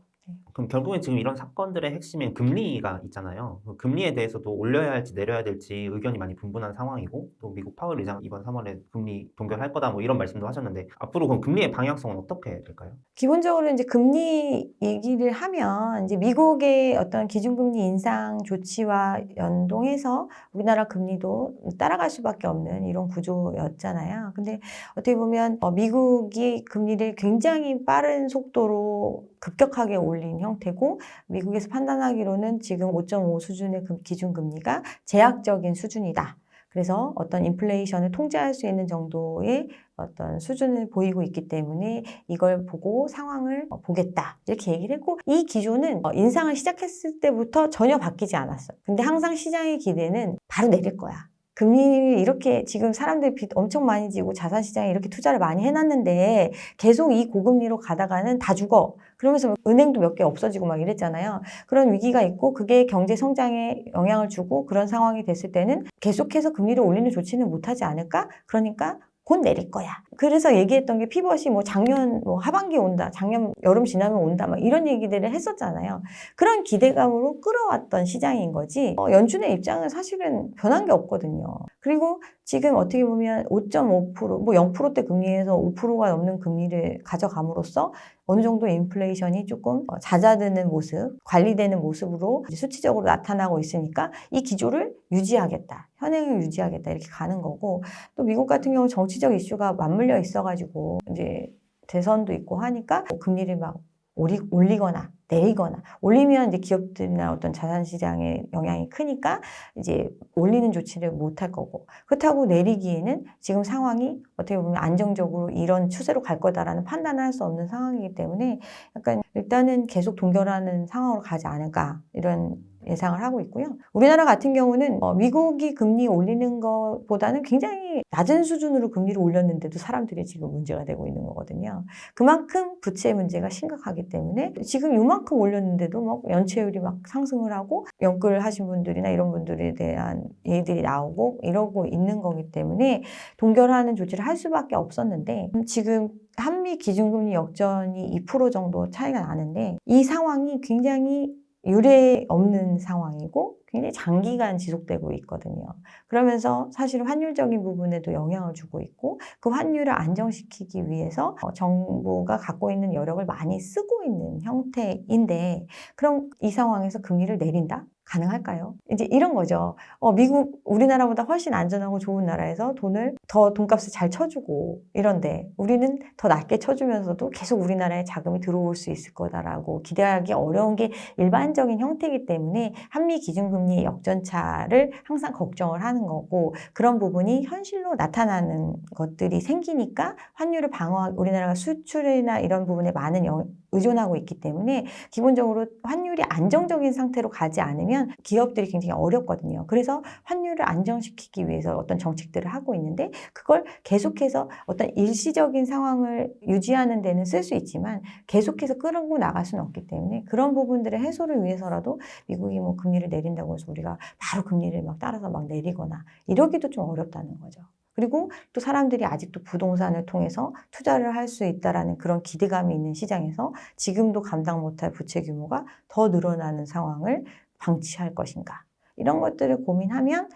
그럼 결국엔 지금 이런 사건들의 핵심인 금리가 있잖아요. 그 금리에 대해서도 올려야 할지 내려야 될지 의견이 많이 분분한 상황이고 또 미국 파월 의장 이번 3월에 금리 동결할 거다 뭐 이런 말씀도 하셨는데 앞으로 그럼 금리의 방향성은 어떻게 될까요? 기본적으로 이제 금리 얘기를 하면 이제 미국의 어떤 기준금리 인상 조치와 연동해서 우리나라 금리도 따라갈 수밖에 없는 이런 구조였잖아요. 근데 어떻게 보면 미국이 금리를 굉장히 빠른 속도로 급격하게 올린 형태고 미국에서 판단하기로는 지금 5.5 수준의 기준금리가 제약적인 수준이다. 그래서 어떤 인플레이션을 통제할 수 있는 정도의 어떤 수준을 보이고 있기 때문에 이걸 보고 상황을 보겠다 이렇게 얘기를 했고 이 기조는 인상을 시작했을 때부터 전혀 바뀌지 않았어요. 근데 항상 시장의 기대는 바로 내릴 거야. 금리를 이렇게 지금 사람들이 빚 엄청 많이 지고 자산시장에 이렇게 투자를 많이 해놨는데 계속 이 고금리로 가다가는 다 죽어. 그러면서 은행도 몇 개 없어지고 막 이랬잖아요. 그런 위기가 있고 그게 경제 성장에 영향을 주고 그런 상황이 됐을 때는 계속해서 금리를 올리는 조치는 못하지 않을까? 그러니까 곧 내릴 거야. 그래서 얘기했던 게 피벗이 뭐 작년 뭐 하반기에 온다. 작년 여름 지나면 온다. 막 이런 얘기들을 했었잖아요. 그런 기대감으로 끌어왔던 시장인 거지. 연준의 입장은 사실은 변한 게 없거든요. 그리고 지금 어떻게 보면 5.5%, 뭐 0%대 금리에서 5%가 넘는 금리를 가져감으로써 어느 정도 인플레이션이 조금 잦아드는 모습, 관리되는 모습으로 수치적으로 나타나고 있으니까 이 기조를 유지하겠다. 현행을 유지하겠다. 이렇게 가는 거고 또 미국 같은 경우 정치적 이슈가 맞물려 있어가지고 이제 대선도 있고 하니까 금리를 막 올리거나 내리거나 올리면 이제 기업들이나 어떤 자산시장에 영향이 크니까 이제 올리는 조치를 못 할 거고 그렇다고 내리기에는 지금 상황이 어떻게 보면 안정적으로 이런 추세로 갈 거다라는 판단을 할 수 없는 상황이기 때문에 약간 일단은 계속 동결하는 상황으로 가지 않을까 이런 예상을 하고 있고요. 우리나라 같은 경우는 미국이 금리 올리는 것보다는 굉장히 낮은 수준으로 금리를 올렸는데도 사람들이 지금 문제가 되고 있는 거거든요. 그만큼 부채 문제가 심각하기 때문에 지금 요만큼 올렸는데도 막 연체율이 막 상승을 하고 연끌 하신 분들이나 이런 분들에 대한 얘기들이 나오고 이러고 있는 거기 때문에 동결하는 조치를 할 수밖에 없었는데 지금 한미 기준금리 역전이 2% 정도 차이가 나는데 이 상황이 굉장히 유례 없는 상황이고 굉장히 장기간 지속되고 있거든요. 그러면서 사실 환율적인 부분에도 영향을 주고 있고 그 환율을 안정시키기 위해서 정부가 갖고 있는 여력을 많이 쓰고 있는 형태인데 그럼 이 상황에서 금리를 내린다? 가능할까요? 이제 이런 거죠. 미국, 우리나라보다 훨씬 안전하고 좋은 나라에서 돈값을 잘 쳐주고 이런데 우리는 더 낮게 쳐주면서도 계속 우리나라에 자금이 들어올 수 있을 거다라고 기대하기 어려운 게 일반적인 형태이기 때문에 한미 기준금리의 역전차를 항상 걱정을 하는 거고 그런 부분이 현실로 나타나는 것들이 생기니까 환율을 방어하기 우리나라가 수출이나 이런 부분에 많은 의존하고 있기 때문에 기본적으로 환율이 안정적인 상태로 가지 않으면 기업들이 굉장히 어렵거든요. 그래서 환율을 안정시키기 위해서 어떤 정책들을 하고 있는데 그걸 계속해서 어떤 일시적인 상황을 유지하는 데는 쓸 수 있지만 계속해서 끌고 나갈 수는 없기 때문에 그런 부분들의 해소를 위해서라도 미국이 뭐 금리를 내린다고 해서 우리가 바로 금리를 막 따라서 막 내리거나 이러기도 좀 어렵다는 거죠. 그리고 또 사람들이 아직도 부동산을 통해서 투자를 할 수 있다라는 그런 기대감이 있는 시장에서 지금도 감당 못할 부채 규모가 더 늘어나는 상황을 방치할 것인가. 이런 것들을 고민하면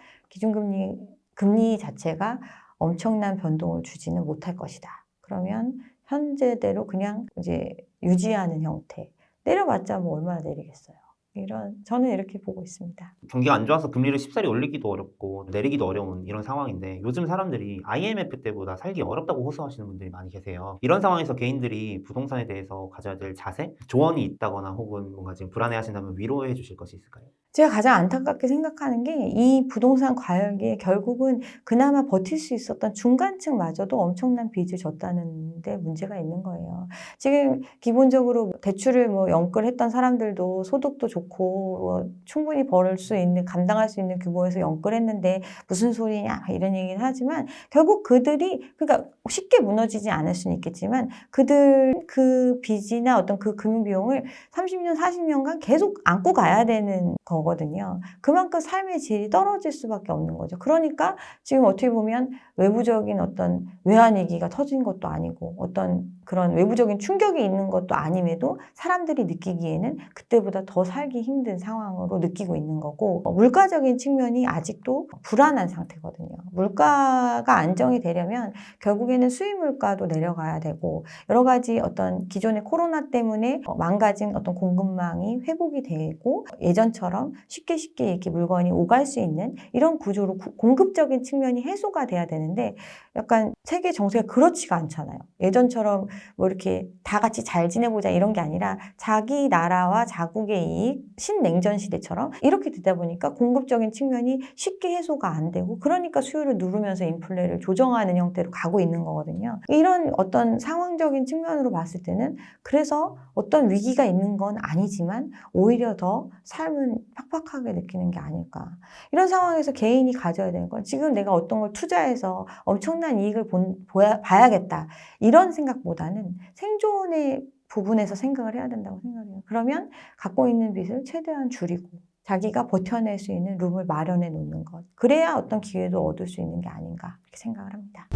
금리 자체가 엄청난 변동을 주지는 못할 것이다. 그러면 현재대로 그냥 이제 유지하는 형태. 내려봤자 뭐 얼마나 내리겠어요. 저는 이렇게 보고 있습니다. 경기가 안 좋아서 금리를 쉽사리 올리기도 어렵고 내리기도 어려운 이런 상황인데 요즘 사람들이 IMF 때보다 살기 어렵다고 호소하시는 분들이 많이 계세요. 이런 상황에서 개인들이 부동산에 대해서 가져야 될 자세, 조언이 있다거나 혹은 뭔가 지금 불안해하신다면 위로해 주실 것이 있을까요? 제가 가장 안타깝게 생각하는 게 이 부동산 과열기에 결국은 그나마 버틸 수 있었던 중간층마저도 엄청난 빚을 졌다는 데 문제가 있는 거예요. 지금 기본적으로 대출을 뭐 연끌했던 사람들도 소득도 좋고 충분히 벌 수 있는 감당할 수 있는 규모에서 연끌했는데 무슨 소리냐 이런 얘기는 하지만 결국 그들이 그러니까 쉽게 무너지지 않을 수는 있겠지만 그 빚이나 어떤 그 금융 비용을 30년, 40년간 계속 안고 가야 되는 거거든요. 그만큼 삶의 질이 떨어질 수밖에 없는 거죠. 그러니까 지금 어떻게 보면 외부적인 어떤 외환위기가 터진 것도 아니고 어떤 그런 외부적인 충격이 있는 것도 아님에도 사람들이 느끼기에는 그때보다 더 살기 힘든 상황으로 느끼고 있는 거고 물가적인 측면이 아직도 불안한 상태거든요. 물가가 안정이 되려면 결국에는 수입 물가도 내려가야 되고 여러 가지 어떤 기존의 코로나 때문에 망가진 어떤 공급망이 회복이 되고 예전처럼 쉽게 이렇게 물건이 오갈 수 있는 이런 구조로 공급적인 측면이 해소가 돼야 되는데 약간 세계 정세가 그렇지가 않잖아요. 예전처럼 뭐 이렇게 다 같이 잘 지내보자 이런 게 아니라 자기 나라와 자국의 이익, 신냉전 시대처럼 이렇게 되다 보니까 공급적인 측면이 쉽게 해소가 안 되고 그러니까 수요를 누르면서 인플레를 조정하는 형태로 가고 있는 거거든요. 이런 어떤 상황적인 측면으로 봤을 때는 그래서 어떤 위기가 있는 건 아니지만 오히려 더 삶은 팍팍하게 느끼는 게 아닐까. 이런 상황에서 개인이 가져야 되는 건 지금 내가 어떤 걸 투자해서 엄청난 이익을 봐야겠다. 이런 생각보다는 생존의 부분에서 생각을 해야 된다고 생각해요. 그러면 갖고 있는 빚을 최대한 줄이고 자기가 버텨낼 수 있는 룸을 마련해 놓는 것. 그래야 어떤 기회도 얻을 수 있는 게 아닌가 이렇게 생각을 합니다.